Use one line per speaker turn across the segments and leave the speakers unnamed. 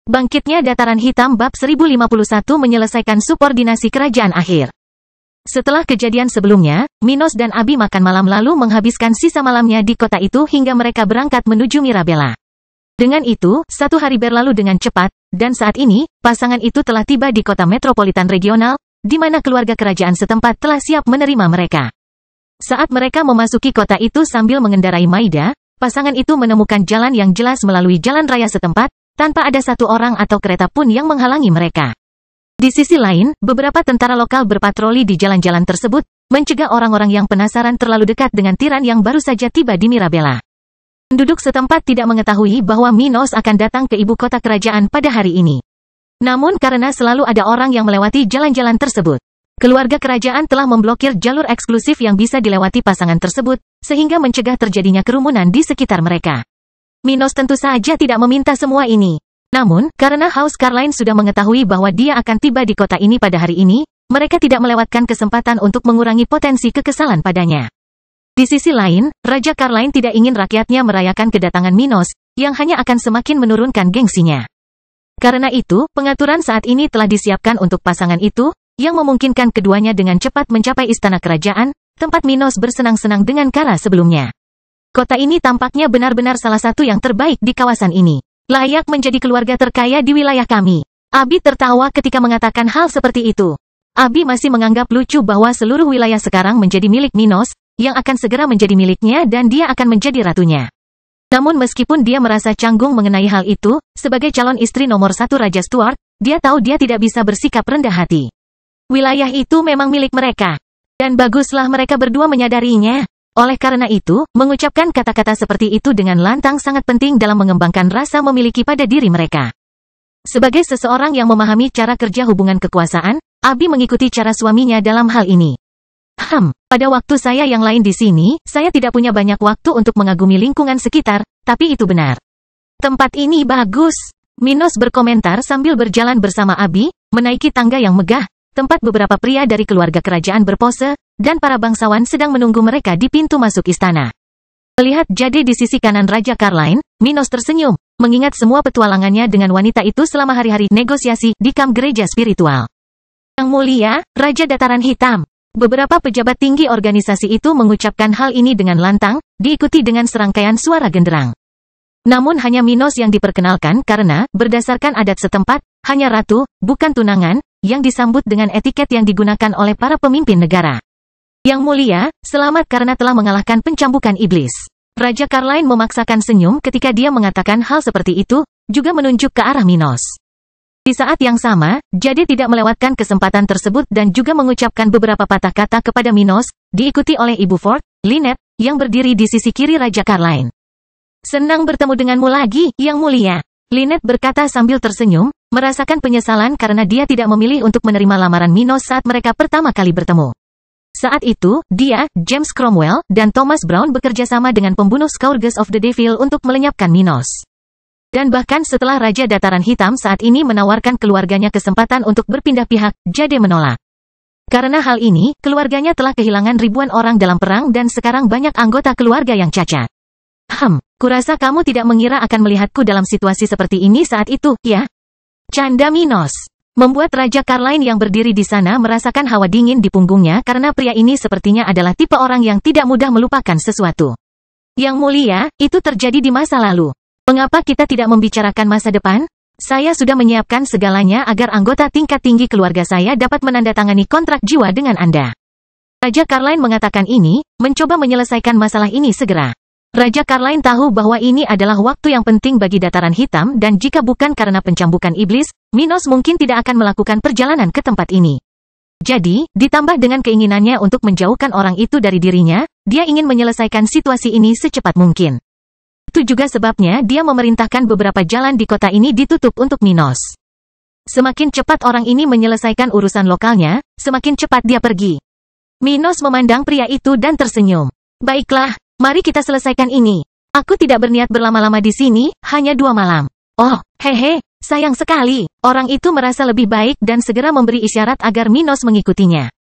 Bangkitnya Dataran Hitam bab 1051 menyelesaikan subordinasi kerajaan akhir. Setelah kejadian sebelumnya, Minos dan Abi makan malam lalu menghabiskan sisa malamnya di kota itu hingga mereka berangkat menuju Mirabella. Dengan itu, satu hari berlalu dengan cepat, dan saat ini, pasangan itu telah tiba di kota metropolitan regional, di mana keluarga kerajaan setempat telah siap menerima mereka. Saat mereka memasuki kota itu sambil mengendarai Maida, pasangan itu menemukan jalan yang jelas melalui jalan raya setempat, tanpa ada satu orang atau kereta pun yang menghalangi mereka. Di sisi lain, beberapa tentara lokal berpatroli di jalan-jalan tersebut, mencegah orang-orang yang penasaran terlalu dekat dengan tiran yang baru saja tiba di Mirabella. Penduduk setempat tidak mengetahui bahwa Minos akan datang ke ibu kota kerajaan pada hari ini. Namun karena selalu ada orang yang melewati jalan-jalan tersebut, keluarga kerajaan telah memblokir jalur eksklusif yang bisa dilewati pasangan tersebut, sehingga mencegah terjadinya kerumunan di sekitar mereka. Minos tentu saja tidak meminta semua ini. Namun, karena House Carline sudah mengetahui bahwa dia akan tiba di kota ini pada hari ini, mereka tidak melewatkan kesempatan untuk mengurangi potensi kekesalan padanya. Di sisi lain, Raja Carline tidak ingin rakyatnya merayakan kedatangan Minos, yang hanya akan semakin menurunkan gengsinya. Karena itu, pengaturan saat ini telah disiapkan untuk pasangan itu, yang memungkinkan keduanya dengan cepat mencapai istana kerajaan, tempat Minos bersenang-senang dengan Kara sebelumnya. Kota ini tampaknya benar-benar salah satu yang terbaik di kawasan ini. Layak menjadi keluarga terkaya di wilayah kami. Abi tertawa ketika mengatakan hal seperti itu. Abi masih menganggap lucu bahwa seluruh wilayah sekarang menjadi milik Minos, yang akan segera menjadi miliknya dan dia akan menjadi ratunya. Namun meskipun dia merasa canggung mengenai hal itu, sebagai calon istri nomor satu Raja Stuart, dia tahu dia tidak bisa bersikap rendah hati. Wilayah itu memang milik mereka. Dan baguslah mereka berdua menyadarinya. Oleh karena itu, mengucapkan kata-kata seperti itu dengan lantang sangat penting dalam mengembangkan rasa memiliki pada diri mereka. Sebagai seseorang yang memahami cara kerja hubungan kekuasaan, Abi mengikuti cara suaminya dalam hal ini. Pada waktu saya yang lain di sini, saya tidak punya banyak waktu untuk mengagumi lingkungan sekitar, tapi itu benar. Tempat ini bagus. Minos berkomentar sambil berjalan bersama Abi, menaiki tangga yang megah, tempat beberapa pria dari keluarga kerajaan berpose, dan para bangsawan sedang menunggu mereka di pintu masuk istana. Melihat Jade di sisi kanan Raja Carline, Minos tersenyum, mengingat semua petualangannya dengan wanita itu selama hari-hari negosiasi di kamp gereja spiritual. Yang mulia, Raja Dataran Hitam. Beberapa pejabat tinggi organisasi itu mengucapkan hal ini dengan lantang, diikuti dengan serangkaian suara genderang. Namun hanya Minos yang diperkenalkan karena, berdasarkan adat setempat, hanya ratu, bukan tunangan, yang disambut dengan etiket yang digunakan oleh para pemimpin negara. Yang mulia, selamat karena telah mengalahkan pencambukan iblis. Raja Carline memaksakan senyum ketika dia mengatakan hal seperti itu, juga menunjuk ke arah Minos. Di saat yang sama, Jade tidak melewatkan kesempatan tersebut dan juga mengucapkan beberapa patah kata kepada Minos, diikuti oleh Ibu Ford, Lynette, yang berdiri di sisi kiri Raja Carline. Senang bertemu denganmu lagi, Yang mulia. Lynette berkata sambil tersenyum, merasakan penyesalan karena dia tidak memilih untuk menerima lamaran Minos saat mereka pertama kali bertemu. Saat itu, dia, James Cromwell, dan Thomas Brown bekerja sama dengan pembunuh Scourges of the Devil untuk melenyapkan Minos. Dan bahkan setelah Raja Dataran Hitam saat ini menawarkan keluarganya kesempatan untuk berpindah pihak, Jade menolak. Karena hal ini, keluarganya telah kehilangan ribuan orang dalam perang dan sekarang banyak anggota keluarga yang cacat. Kurasa kamu tidak mengira akan melihatku dalam situasi seperti ini saat itu, ya? Canda Minos. Membuat Raja Carline yang berdiri di sana merasakan hawa dingin di punggungnya karena pria ini sepertinya adalah tipe orang yang tidak mudah melupakan sesuatu. Yang mulia, itu terjadi di masa lalu. Mengapa kita tidak membicarakan masa depan? Saya sudah menyiapkan segalanya agar anggota tingkat tinggi keluarga saya dapat menandatangani kontrak jiwa dengan Anda. Raja Carline mengatakan ini, mencoba menyelesaikan masalah ini segera. Raja Carline tahu bahwa ini adalah waktu yang penting bagi Dataran Hitam dan jika bukan karena pencambukan iblis, Minos mungkin tidak akan melakukan perjalanan ke tempat ini. Jadi, ditambah dengan keinginannya untuk menjauhkan orang itu dari dirinya, dia ingin menyelesaikan situasi ini secepat mungkin. Itu juga sebabnya dia memerintahkan beberapa jalan di kota ini ditutup untuk Minos. Semakin cepat orang ini menyelesaikan urusan lokalnya, semakin cepat dia pergi. Minos memandang pria itu dan tersenyum. Baiklah. Mari kita selesaikan ini. Aku tidak berniat berlama-lama di sini, hanya 2 malam. Oh, hehe, sayang sekali. Orang itu merasa lebih baik dan segera memberi isyarat agar Minos mengikutinya.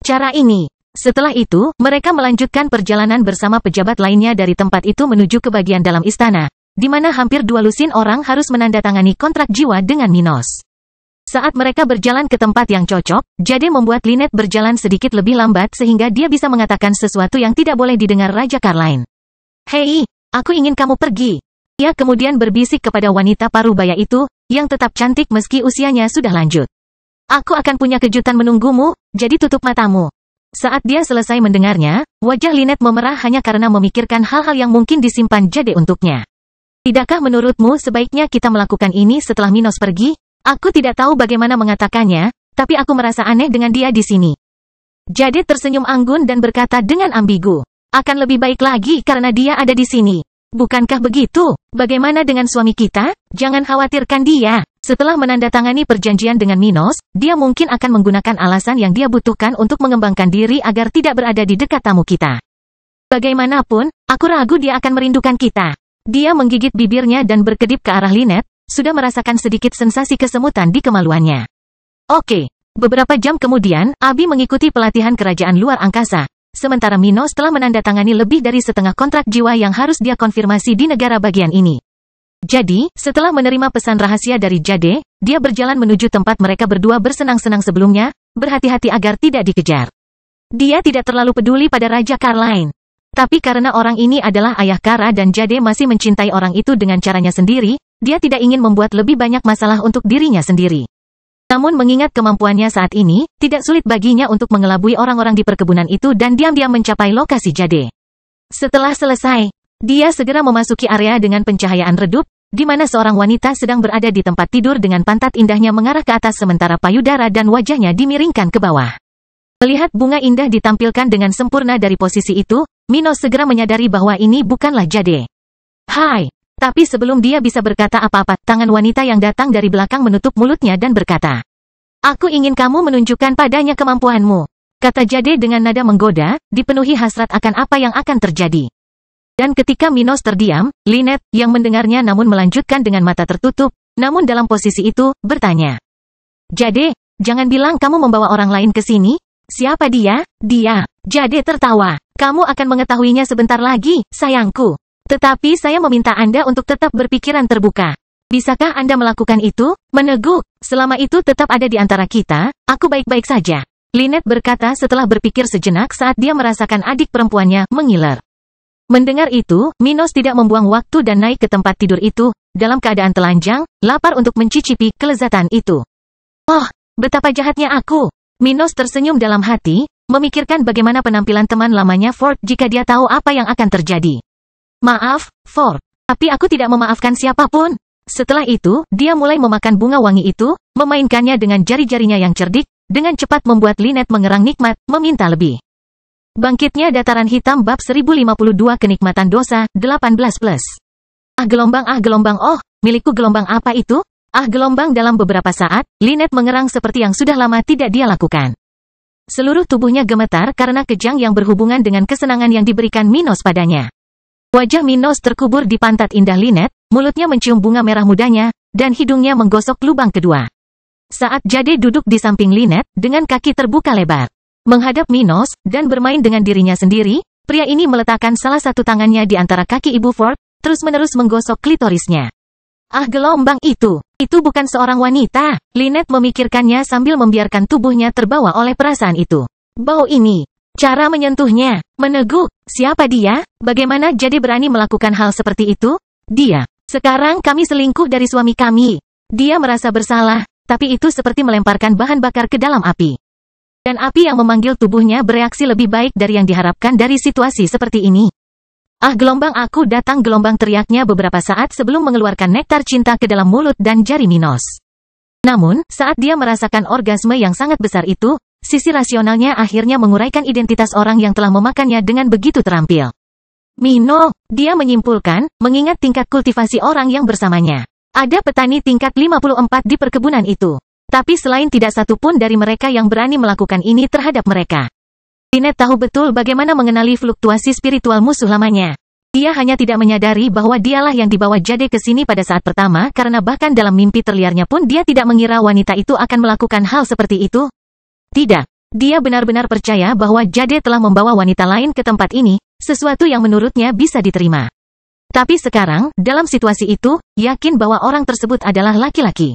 Cara ini. Setelah itu, mereka melanjutkan perjalanan bersama pejabat lainnya dari tempat itu menuju ke bagian dalam istana, di mana hampir 2 lusin orang harus menandatangani kontrak jiwa dengan Minos. Saat mereka berjalan ke tempat yang cocok, Jade membuat Lynette berjalan sedikit lebih lambat sehingga dia bisa mengatakan sesuatu yang tidak boleh didengar Raja Carline. Hei, aku ingin kamu pergi. Ia kemudian berbisik kepada wanita parubaya itu, yang tetap cantik meski usianya sudah lanjut. Aku akan punya kejutan menunggumu, jadi tutup matamu. Saat dia selesai mendengarnya, wajah Lynette memerah hanya karena memikirkan hal-hal yang mungkin disimpan Jade untuknya. Tidakkah menurutmu sebaiknya kita melakukan ini setelah Minos pergi? Aku tidak tahu bagaimana mengatakannya, tapi aku merasa aneh dengan dia di sini. Jade tersenyum anggun dan berkata dengan ambigu. Akan lebih baik lagi karena dia ada di sini. Bukankah begitu? Bagaimana dengan suami kita? Jangan khawatirkan dia. Setelah menandatangani perjanjian dengan Minos, dia mungkin akan menggunakan alasan yang dia butuhkan untuk mengembangkan diri agar tidak berada di dekat tamu kita. Bagaimanapun, aku ragu dia akan merindukan kita. Dia menggigit bibirnya dan berkedip ke arah Lynette, sudah merasakan sedikit sensasi kesemutan di kemaluannya. Oke. Beberapa jam kemudian, Abi mengikuti pelatihan kerajaan luar angkasa. Sementara Minos telah menandatangani lebih dari setengah kontrak jiwa yang harus dia konfirmasi di negara bagian ini. Jadi, setelah menerima pesan rahasia dari Jade, dia berjalan menuju tempat mereka berdua bersenang-senang sebelumnya, berhati-hati agar tidak dikejar. Dia tidak terlalu peduli pada Raja Carline. Tapi karena orang ini adalah ayah Kara dan Jade masih mencintai orang itu dengan caranya sendiri, dia tidak ingin membuat lebih banyak masalah untuk dirinya sendiri. Namun mengingat kemampuannya saat ini, tidak sulit baginya untuk mengelabui orang-orang di perkebunan itu dan diam-diam mencapai lokasi Jade. Setelah selesai, dia segera memasuki area dengan pencahayaan redup, di mana seorang wanita sedang berada di tempat tidur dengan pantat indahnya mengarah ke atas sementara payudara dan wajahnya dimiringkan ke bawah. Melihat bunga indah ditampilkan dengan sempurna dari posisi itu, Minos segera menyadari bahwa ini bukanlah Jade. Hai! Tapi sebelum dia bisa berkata apa-apa, tangan wanita yang datang dari belakang menutup mulutnya dan berkata, "Aku ingin kamu menunjukkan padanya kemampuanmu," kata Jade dengan nada menggoda, dipenuhi hasrat akan apa yang akan terjadi. Dan ketika Minos terdiam, Lynette, yang mendengarnya namun melanjutkan dengan mata tertutup, namun dalam posisi itu, bertanya, "Jade, jangan bilang kamu membawa orang lain ke sini? Siapa dia?" "Dia." Jade tertawa. "Kamu akan mengetahuinya sebentar lagi, sayangku. Tetapi saya meminta Anda untuk tetap berpikiran terbuka. Bisakah Anda melakukan itu?" "Meneguk. Selama itu tetap ada di antara kita, aku baik-baik saja," Lynette berkata setelah berpikir sejenak saat dia merasakan adik perempuannya mengiler. Mendengar itu, Minos tidak membuang waktu dan naik ke tempat tidur itu, dalam keadaan telanjang, lapar untuk mencicipi kelezatan itu. "Oh, betapa jahatnya aku." Minos tersenyum dalam hati, memikirkan bagaimana penampilan teman lamanya Ford jika dia tahu apa yang akan terjadi. "Maaf, Ford. Tapi aku tidak memaafkan siapapun." Setelah itu, dia mulai memakan bunga wangi itu, memainkannya dengan jari-jarinya yang cerdik, dengan cepat membuat Lynette mengerang nikmat, meminta lebih. Bangkitnya Dataran Hitam bab 1052 Kenikmatan Dosa, 18+. Ah gelombang oh, milikku gelombang apa itu? Ah gelombang. Dalam beberapa saat, Lynette mengerang seperti yang sudah lama tidak dia lakukan. Seluruh tubuhnya gemetar karena kejang yang berhubungan dengan kesenangan yang diberikan Minos padanya. Wajah Minos terkubur di pantat indah Lynette, mulutnya mencium bunga merah mudanya, dan hidungnya menggosok lubang kedua. Saat Jade duduk di samping Lynette, dengan kaki terbuka lebar, menghadap Minos, dan bermain dengan dirinya sendiri, pria ini meletakkan salah satu tangannya di antara kaki Ibu Ford, terus-menerus menggosok klitorisnya. Ah gelombang itu bukan seorang wanita, Lynette memikirkannya sambil membiarkan tubuhnya terbawa oleh perasaan itu. Bau ini. Cara menyentuhnya, meneguk, siapa dia? Bagaimana Jade berani melakukan hal seperti itu? Dia. Sekarang kami selingkuh dari suami kami. Dia merasa bersalah, tapi itu seperti melemparkan bahan bakar ke dalam api. Dan api yang memanggil tubuhnya bereaksi lebih baik dari yang diharapkan dari situasi seperti ini. Ah gelombang aku datang, gelombang, teriaknya beberapa saat sebelum mengeluarkan nektar cinta ke dalam mulut dan jari Minos. Namun, saat dia merasakan orgasme yang sangat besar itu, sisi rasionalnya akhirnya menguraikan identitas orang yang telah memakannya dengan begitu terampil. Mino, dia menyimpulkan, mengingat tingkat kultivasi orang yang bersamanya. Ada petani tingkat 54 di perkebunan itu. Tapi selain tidak satu pun dari mereka yang berani melakukan ini terhadap mereka. Lynette tahu betul bagaimana mengenali fluktuasi spiritual musuh lamanya. Dia hanya tidak menyadari bahwa dialah yang dibawa Jade ke sini pada saat pertama karena bahkan dalam mimpi terliarnya pun dia tidak mengira wanita itu akan melakukan hal seperti itu. Tidak. Dia benar-benar percaya bahwa Jade telah membawa wanita lain ke tempat ini, sesuatu yang menurutnya bisa diterima. Tapi sekarang, dalam situasi itu, yakin bahwa orang tersebut adalah laki-laki.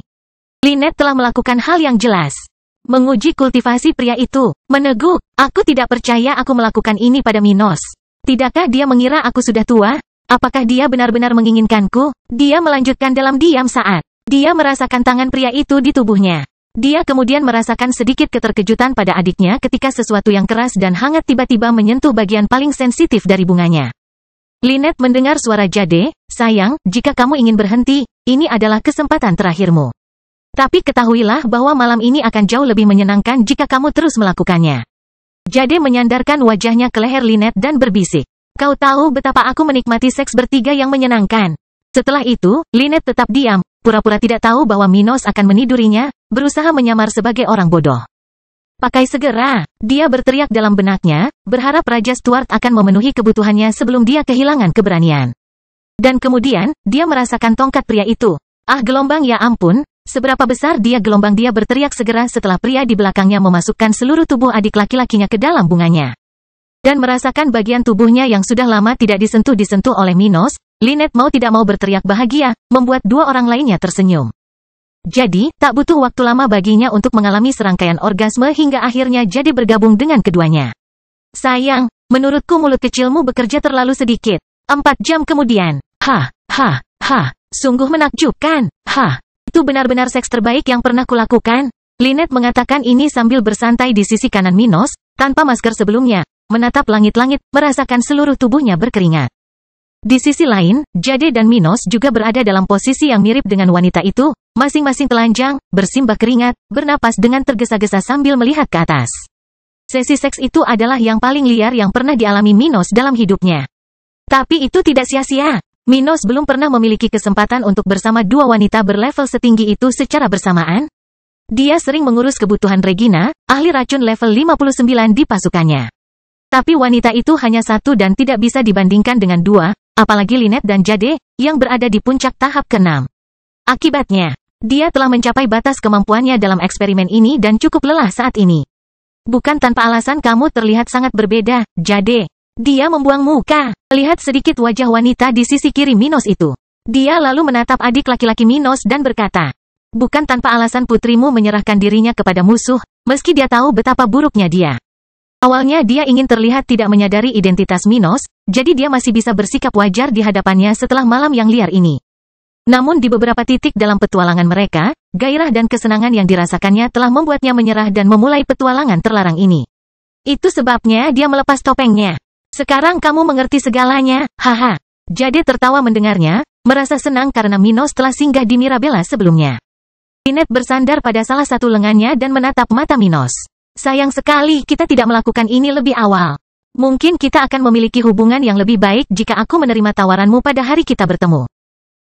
Lynette telah melakukan hal yang jelas. Menguji kultivasi pria itu. Meneguk, aku tidak percaya aku melakukan ini pada Minos. Tidakkah dia mengira aku sudah tua? Apakah dia benar-benar menginginkanku? Dia melanjutkan dalam diam saat dia merasakan tangan pria itu di tubuhnya. Dia kemudian merasakan sedikit keterkejutan pada adiknya ketika sesuatu yang keras dan hangat tiba-tiba menyentuh bagian paling sensitif dari bunganya. Lynette mendengar suara Jade, sayang, jika kamu ingin berhenti, ini adalah kesempatan terakhirmu. Tapi ketahuilah bahwa malam ini akan jauh lebih menyenangkan jika kamu terus melakukannya. Jade menyandarkan wajahnya ke leher Lynette dan berbisik. Kau tahu betapa aku menikmati seks bertiga yang menyenangkan. Setelah itu, Lynette tetap diam, pura-pura tidak tahu bahwa Minos akan menidurinya, berusaha menyamar sebagai orang bodoh. Pakai segera, dia berteriak dalam benaknya, berharap Raja Stuart akan memenuhi kebutuhannya sebelum dia kehilangan keberanian. Dan kemudian, dia merasakan tongkat pria itu. Ah gelombang ya ampun, seberapa besar dia gelombang dia berteriak segera setelah pria di belakangnya memasukkan seluruh tubuh adik laki-lakinya ke dalam bunganya. Dan merasakan bagian tubuhnya yang sudah lama tidak disentuh oleh Minos, Lynette mau tidak mau berteriak bahagia, membuat dua orang lainnya tersenyum. Jadi, tak butuh waktu lama baginya untuk mengalami serangkaian orgasme hingga akhirnya Jade bergabung dengan keduanya. Sayang, menurutku mulut kecilmu bekerja terlalu sedikit. 4 jam kemudian. Sungguh menakjubkan. Itu benar-benar seks terbaik yang pernah kulakukan. Lynette mengatakan ini sambil bersantai di sisi kanan Minos, tanpa masker sebelumnya, menatap langit-langit, merasakan seluruh tubuhnya berkeringat. Di sisi lain, Jade dan Minos juga berada dalam posisi yang mirip dengan wanita itu, masing-masing telanjang, bersimbah keringat, bernapas dengan tergesa-gesa sambil melihat ke atas. Sesi seks itu adalah yang paling liar yang pernah dialami Minos dalam hidupnya. Tapi itu tidak sia-sia. Minos belum pernah memiliki kesempatan untuk bersama dua wanita berlevel setinggi itu secara bersamaan. Dia sering mengurus kebutuhan Regina, ahli racun level 59 di pasukannya. Tapi wanita itu hanya satu dan tidak bisa dibandingkan dengan dua, apalagi Lynette dan Jade, yang berada di puncak tahap ke-6. Akibatnya, dia telah mencapai batas kemampuannya dalam eksperimen ini dan cukup lelah saat ini. Bukan tanpa alasan kamu terlihat sangat berbeda, Jade. Dia membuang muka, lihat sedikit wajah wanita di sisi kiri Minos itu. Dia lalu menatap adik laki-laki Minos dan berkata, bukan tanpa alasan putrimu menyerahkan dirinya kepada musuh, meski dia tahu betapa buruknya dia. Awalnya dia ingin terlihat tidak menyadari identitas Minos, jadi dia masih bisa bersikap wajar di hadapannya setelah malam yang liar ini. Namun di beberapa titik dalam petualangan mereka, gairah dan kesenangan yang dirasakannya telah membuatnya menyerah dan memulai petualangan terlarang ini. Itu sebabnya dia melepas topengnya. Sekarang kamu mengerti segalanya, haha. Jade tertawa mendengarnya, merasa senang karena Minos telah singgah di Mirabella sebelumnya. Lynette bersandar pada salah satu lengannya dan menatap mata Minos. Sayang sekali kita tidak melakukan ini lebih awal. Mungkin kita akan memiliki hubungan yang lebih baik jika aku menerima tawaranmu pada hari kita bertemu.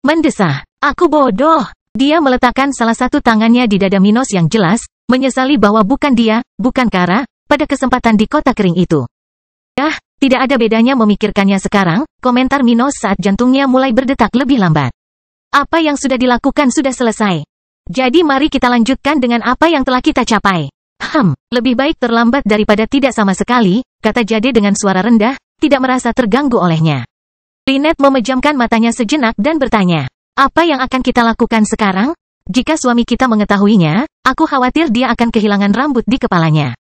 Mendesah. Aku bodoh. Dia meletakkan salah satu tangannya di dada Minos yang jelas, menyesali bahwa bukan dia, bukan Kara, pada kesempatan di kota kering itu. Tidak ada bedanya memikirkannya sekarang, komentar Minos saat jantungnya mulai berdetak lebih lambat. Apa yang sudah dilakukan sudah selesai. Jadi mari kita lanjutkan dengan apa yang telah kita capai. Lebih baik terlambat daripada tidak sama sekali, kata Jade dengan suara rendah, tidak merasa terganggu olehnya. Lynette memejamkan matanya sejenak dan bertanya, apa yang akan kita lakukan sekarang? Jika suami kita mengetahuinya, aku khawatir dia akan kehilangan rambut di kepalanya.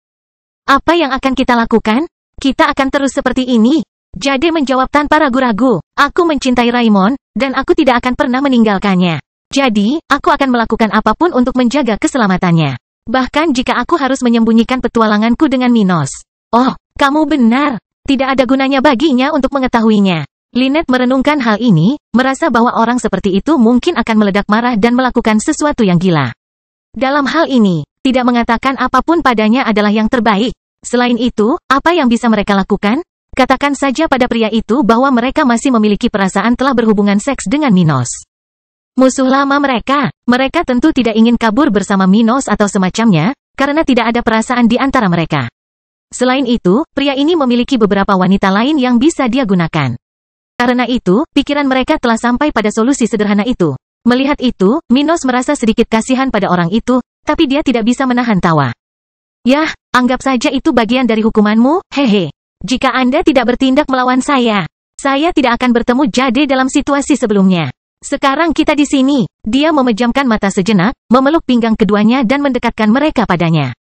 Apa yang akan kita lakukan? Kita akan terus seperti ini. Jade menjawab tanpa ragu-ragu, aku mencintai Raymond, dan aku tidak akan pernah meninggalkannya. Jadi, aku akan melakukan apapun untuk menjaga keselamatannya. Bahkan jika aku harus menyembunyikan petualanganku dengan Minos. Oh, kamu benar. Tidak ada gunanya baginya untuk mengetahuinya. Lynette merenungkan hal ini, merasa bahwa orang seperti itu mungkin akan meledak marah dan melakukan sesuatu yang gila. Dalam hal ini, tidak mengatakan apapun padanya adalah yang terbaik. Selain itu, apa yang bisa mereka lakukan? Katakan saja pada pria itu bahwa mereka masih memiliki perasaan telah berhubungan seks dengan Minos. Musuh lama mereka tentu tidak ingin kabur bersama Minos atau semacamnya, karena tidak ada perasaan di antara mereka. Selain itu, pria ini memiliki beberapa wanita lain yang bisa dia gunakan. Karena itu, pikiran mereka telah sampai pada solusi sederhana itu. Melihat itu, Minos merasa sedikit kasihan pada orang itu, tapi dia tidak bisa menahan tawa. Yah, anggap saja itu bagian dari hukumanmu, hehe. Jika Anda tidak bertindak melawan saya, Saya tidak akan bertemu Jade dalam situasi sebelumnya. Sekarang kita di sini. Dia memejamkan mata sejenak, memeluk pinggang keduanya dan mendekatkan mereka padanya.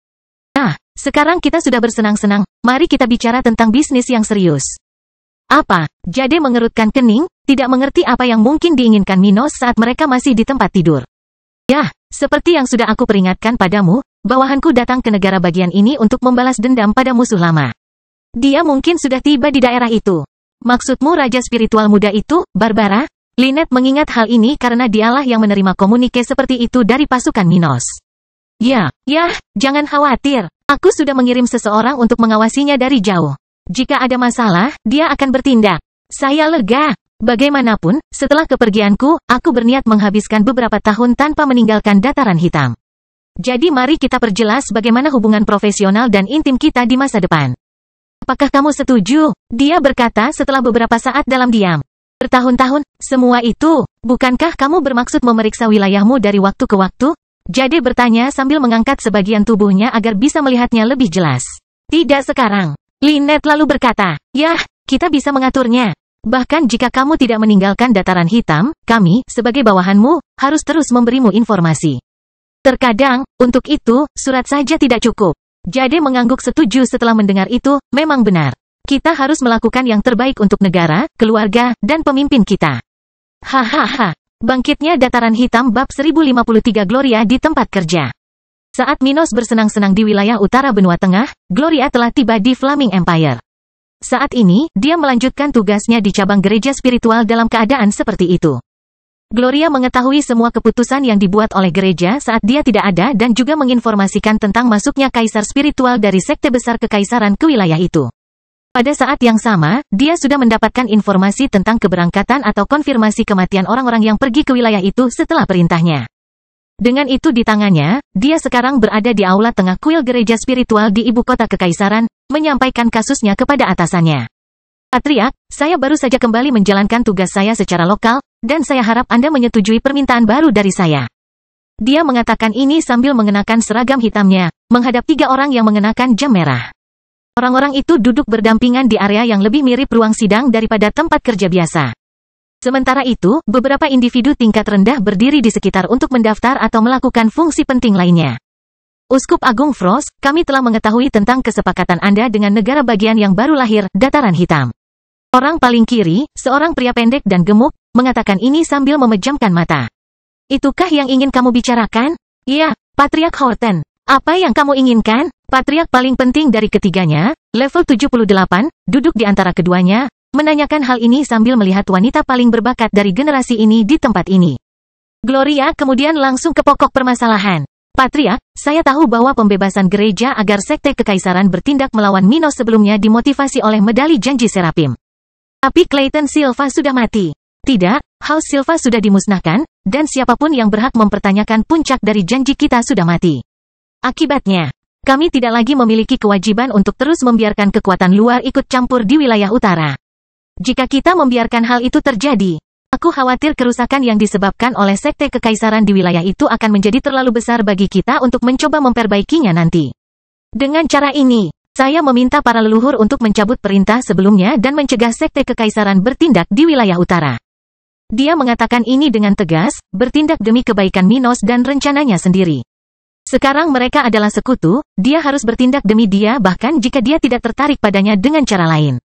Nah, sekarang kita sudah bersenang-senang, mari kita bicara tentang bisnis yang serius. Apa? Jade mengerutkan kening, tidak mengerti apa yang mungkin diinginkan Minos saat mereka masih di tempat tidur. Yah, seperti yang sudah aku peringatkan padamu, bawahanku datang ke negara bagian ini untuk membalas dendam pada musuh lama. Dia mungkin sudah tiba di daerah itu. Maksudmu Raja Spiritual Muda itu, Barbara? Lynette mengingat hal ini karena dialah yang menerima komunike seperti itu dari pasukan Minos. Ya, jangan khawatir. Aku sudah mengirim seseorang untuk mengawasinya dari jauh. Jika ada masalah, dia akan bertindak. Saya lega. Bagaimanapun, setelah kepergianku, aku berniat menghabiskan beberapa tahun tanpa meninggalkan dataran hitam. Jadi mari kita perjelas bagaimana hubungan profesional dan intim kita di masa depan. Apakah kamu setuju? Dia berkata setelah beberapa saat dalam diam. Bertahun-tahun, semua itu, bukankah kamu bermaksud memeriksa wilayahmu dari waktu ke waktu? Jade bertanya sambil mengangkat sebagian tubuhnya agar bisa melihatnya lebih jelas. Tidak sekarang. Lynette lalu berkata, yah, kita bisa mengaturnya. Bahkan jika kamu tidak meninggalkan dataran hitam, kami, sebagai bawahanmu, harus terus memberimu informasi. Terkadang, untuk itu, surat saja tidak cukup. Jade mengangguk setuju setelah mendengar itu, memang benar. Kita harus melakukan yang terbaik untuk negara, keluarga, dan pemimpin kita. Hahaha. Bangkitnya dataran hitam bab 1053 Gloria di tempat kerja. Saat Minos bersenang-senang di wilayah utara benua tengah, Gloria telah tiba di Flaming Empire. Saat ini, dia melanjutkan tugasnya di cabang gereja spiritual dalam keadaan seperti itu. Gloria mengetahui semua keputusan yang dibuat oleh gereja saat dia tidak ada dan juga menginformasikan tentang masuknya kaisar spiritual dari sekte besar kekaisaran ke wilayah itu. Pada saat yang sama, dia sudah mendapatkan informasi tentang keberangkatan atau konfirmasi kematian orang-orang yang pergi ke wilayah itu setelah perintahnya. Dengan itu di tangannya, dia sekarang berada di aula tengah kuil gereja spiritual di ibu kota kekaisaran, menyampaikan kasusnya kepada atasannya. Patriark, saya baru saja kembali menjalankan tugas saya secara lokal, dan saya harap Anda menyetujui permintaan baru dari saya. Dia mengatakan ini sambil mengenakan seragam hitamnya, menghadap 3 orang yang mengenakan jam merah. Orang-orang itu duduk berdampingan di area yang lebih mirip ruang sidang daripada tempat kerja biasa. Sementara itu, beberapa individu tingkat rendah berdiri di sekitar untuk mendaftar atau melakukan fungsi penting lainnya. Uskup Agung Frost, kami telah mengetahui tentang kesepakatan Anda dengan negara bagian yang baru lahir, Dataran Hitam. Orang paling kiri, seorang pria pendek dan gemuk, mengatakan ini sambil memejamkan mata. Itukah yang ingin kamu bicarakan? Iya, Patriark Horton. Apa yang kamu inginkan? Patriark paling penting dari ketiganya, level 78, duduk di antara keduanya, menanyakan hal ini sambil melihat wanita paling berbakat dari generasi ini di tempat ini. Gloria kemudian langsung ke pokok permasalahan. Patriark, saya tahu bahwa pembebasan gereja agar sekte kekaisaran bertindak melawan Minos sebelumnya dimotivasi oleh medali janji Serapim. Tapi Clayton Silva sudah mati. Tidak, House Silva sudah dimusnahkan, dan siapapun yang berhak mempertanyakan puncak dari janji kita sudah mati. Akibatnya, kami tidak lagi memiliki kewajiban untuk terus membiarkan kekuatan luar ikut campur di wilayah utara. Jika kita membiarkan hal itu terjadi, aku khawatir kerusakan yang disebabkan oleh sekte kekaisaran di wilayah itu akan menjadi terlalu besar bagi kita untuk mencoba memperbaikinya nanti. Dengan cara ini, saya meminta para leluhur untuk mencabut perintah sebelumnya dan mencegah sekte kekaisaran bertindak di wilayah utara. Dia mengatakan ini dengan tegas, bertindak demi kebaikan Minos dan rencananya sendiri. Sekarang mereka adalah sekutu, dia harus bertindak demi dia bahkan jika dia tidak tertarik padanya dengan cara lain.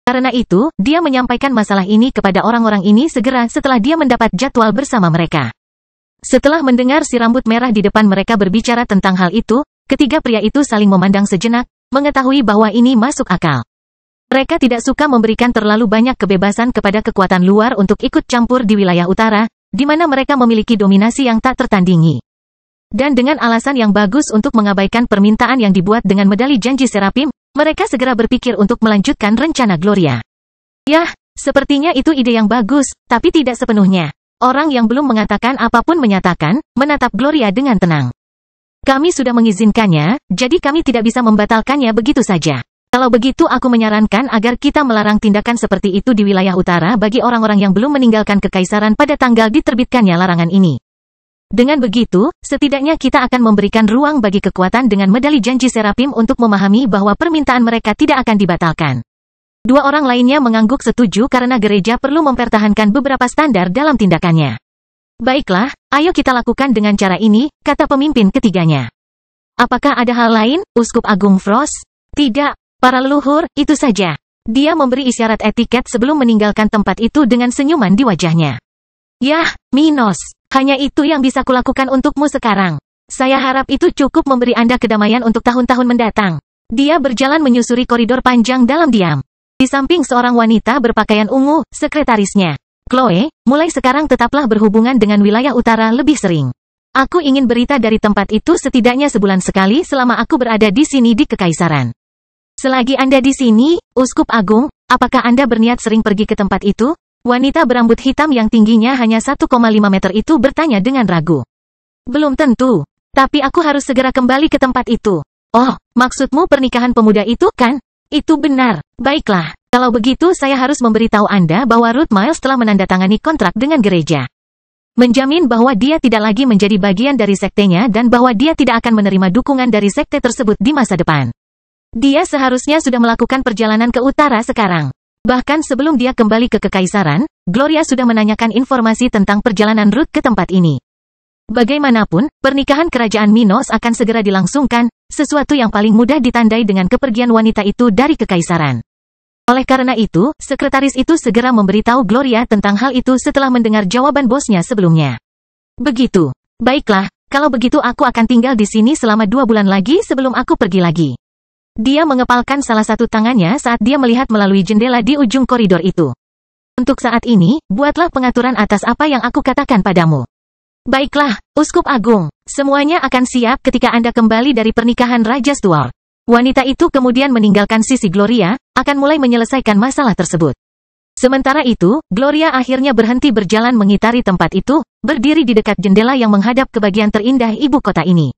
Karena itu, dia menyampaikan masalah ini kepada orang-orang ini segera setelah dia mendapat jadwal bersama mereka. Setelah mendengar si rambut merah di depan mereka berbicara tentang hal itu, ketiga pria itu saling memandang sejenak, mengetahui bahwa ini masuk akal. Mereka tidak suka memberikan terlalu banyak kebebasan kepada kekuatan luar untuk ikut campur di wilayah utara, di mana mereka memiliki dominasi yang tak tertandingi. Dan dengan alasan yang bagus untuk mengabaikan permintaan yang dibuat dengan medali janji Serapim, mereka segera berpikir untuk melanjutkan rencana Gloria. Yah, sepertinya itu ide yang bagus, tapi tidak sepenuhnya. Orang yang belum mengatakan apapun menyatakan, menatap Gloria dengan tenang. Kami sudah mengizinkannya, jadi kami tidak bisa membatalkannya begitu saja. Kalau begitu aku menyarankan agar kita melarang tindakan seperti itu di wilayah utara bagi orang-orang yang belum meninggalkan kekaisaran pada tanggal diterbitkannya larangan ini. Dengan begitu, setidaknya kita akan memberikan ruang bagi kekuatan dengan medali janji Serapim untuk memahami bahwa permintaan mereka tidak akan dibatalkan. Dua orang lainnya mengangguk setuju karena gereja perlu mempertahankan beberapa standar dalam tindakannya. Baiklah, ayo kita lakukan dengan cara ini, kata pemimpin ketiganya. Apakah ada hal lain, Uskup Agung Frost? Tidak, para leluhur, itu saja. Dia memberi isyarat etiket sebelum meninggalkan tempat itu dengan senyuman di wajahnya. Yah, Minos, hanya itu yang bisa kulakukan untukmu sekarang. Saya harap itu cukup memberi Anda kedamaian untuk tahun-tahun mendatang. Dia berjalan menyusuri koridor panjang dalam diam. Di samping seorang wanita berpakaian ungu, sekretarisnya. Chloe, mulai sekarang tetaplah berhubungan dengan wilayah utara lebih sering. Aku ingin berita dari tempat itu setidaknya sebulan sekali selama aku berada di sini di Kekaisaran. Selagi Anda di sini, Uskup Agung, apakah Anda berniat sering pergi ke tempat itu? Wanita berambut hitam yang tingginya hanya 1,5 meter itu bertanya dengan ragu. Belum tentu. Tapi aku harus segera kembali ke tempat itu. Oh, maksudmu pernikahan pemuda itu kan? Itu benar. Baiklah, kalau begitu saya harus memberitahu Anda bahwa Ruth Miles telah menandatangani kontrak dengan gereja. Menjamin bahwa dia tidak lagi menjadi bagian dari sektenya dan bahwa dia tidak akan menerima dukungan dari sekte tersebut di masa depan. Dia seharusnya sudah melakukan perjalanan ke utara sekarang. Bahkan sebelum dia kembali ke Kekaisaran, Gloria sudah menanyakan informasi tentang perjalanan Ruth ke tempat ini. Bagaimanapun, pernikahan kerajaan Minos akan segera dilangsungkan, sesuatu yang paling mudah ditandai dengan kepergian wanita itu dari Kekaisaran. Oleh karena itu, sekretaris itu segera memberitahu Gloria tentang hal itu setelah mendengar jawaban bosnya sebelumnya. Begitu. Baiklah, kalau begitu aku akan tinggal di sini selama 2 bulan lagi sebelum aku pergi lagi. Dia mengepalkan salah satu tangannya saat dia melihat melalui jendela di ujung koridor itu. Untuk saat ini, buatlah pengaturan atas apa yang aku katakan padamu. Baiklah, Uskup Agung, semuanya akan siap ketika Anda kembali dari pernikahan Raja Stuart. Wanita itu kemudian meninggalkan sisi Gloria, akan mulai menyelesaikan masalah tersebut. Sementara itu, Gloria akhirnya berhenti berjalan mengitari tempat itu, berdiri di dekat jendela yang menghadap ke bagian terindah ibu kota ini.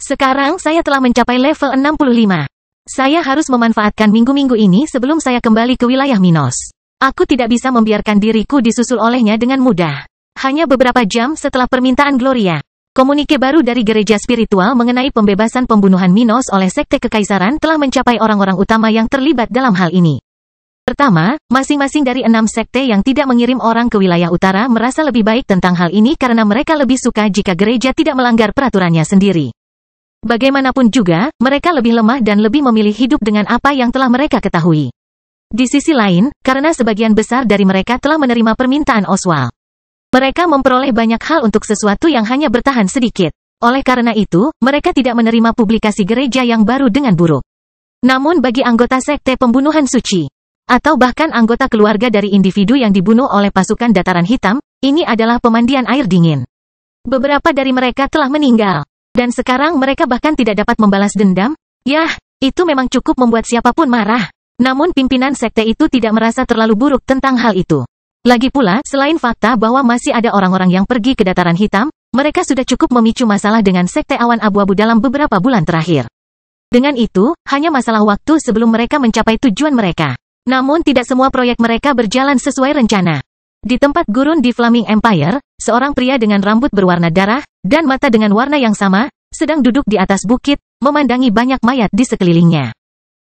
Sekarang saya telah mencapai level 65. Saya harus memanfaatkan minggu-minggu ini sebelum saya kembali ke wilayah Minos. Aku tidak bisa membiarkan diriku disusul olehnya dengan mudah. Hanya beberapa jam setelah permintaan Gloria, komunike baru dari gereja spiritual mengenai pembebasan pembunuhan Minos oleh sekte Kekaisaran telah mencapai orang-orang utama yang terlibat dalam hal ini. Pertama, masing-masing dari 6 sekte yang tidak mengirim orang ke wilayah utara merasa lebih baik tentang hal ini karena mereka lebih suka jika gereja tidak melanggar peraturannya sendiri. Bagaimanapun juga, mereka lebih lemah dan lebih memilih hidup dengan apa yang telah mereka ketahui. Di sisi lain, karena sebagian besar dari mereka telah menerima permintaan Oswald. Mereka memperoleh banyak hal untuk sesuatu yang hanya bertahan sedikit. Oleh karena itu, mereka tidak menerima publikasi gereja yang baru dengan buruk. Namun bagi anggota sekte pembunuhan suci, atau bahkan anggota keluarga dari individu yang dibunuh oleh pasukan dataran hitam, ini adalah pemandian air dingin. Beberapa dari mereka telah meninggal. Dan sekarang mereka bahkan tidak dapat membalas dendam. Yah, itu memang cukup membuat siapapun marah. Namun pimpinan sekte itu tidak merasa terlalu buruk tentang hal itu. Lagi pula, selain fakta bahwa masih ada orang-orang yang pergi ke dataran hitam, mereka sudah cukup memicu masalah dengan sekte awan abu-abu dalam beberapa bulan terakhir. Dengan itu, hanya masalah waktu sebelum mereka mencapai tujuan mereka. Namun tidak semua proyek mereka berjalan sesuai rencana. Di tempat gurun di Flaming Empire, seorang pria dengan rambut berwarna darah, dan mata dengan warna yang sama, sedang duduk di atas bukit, memandangi banyak mayat di sekelilingnya.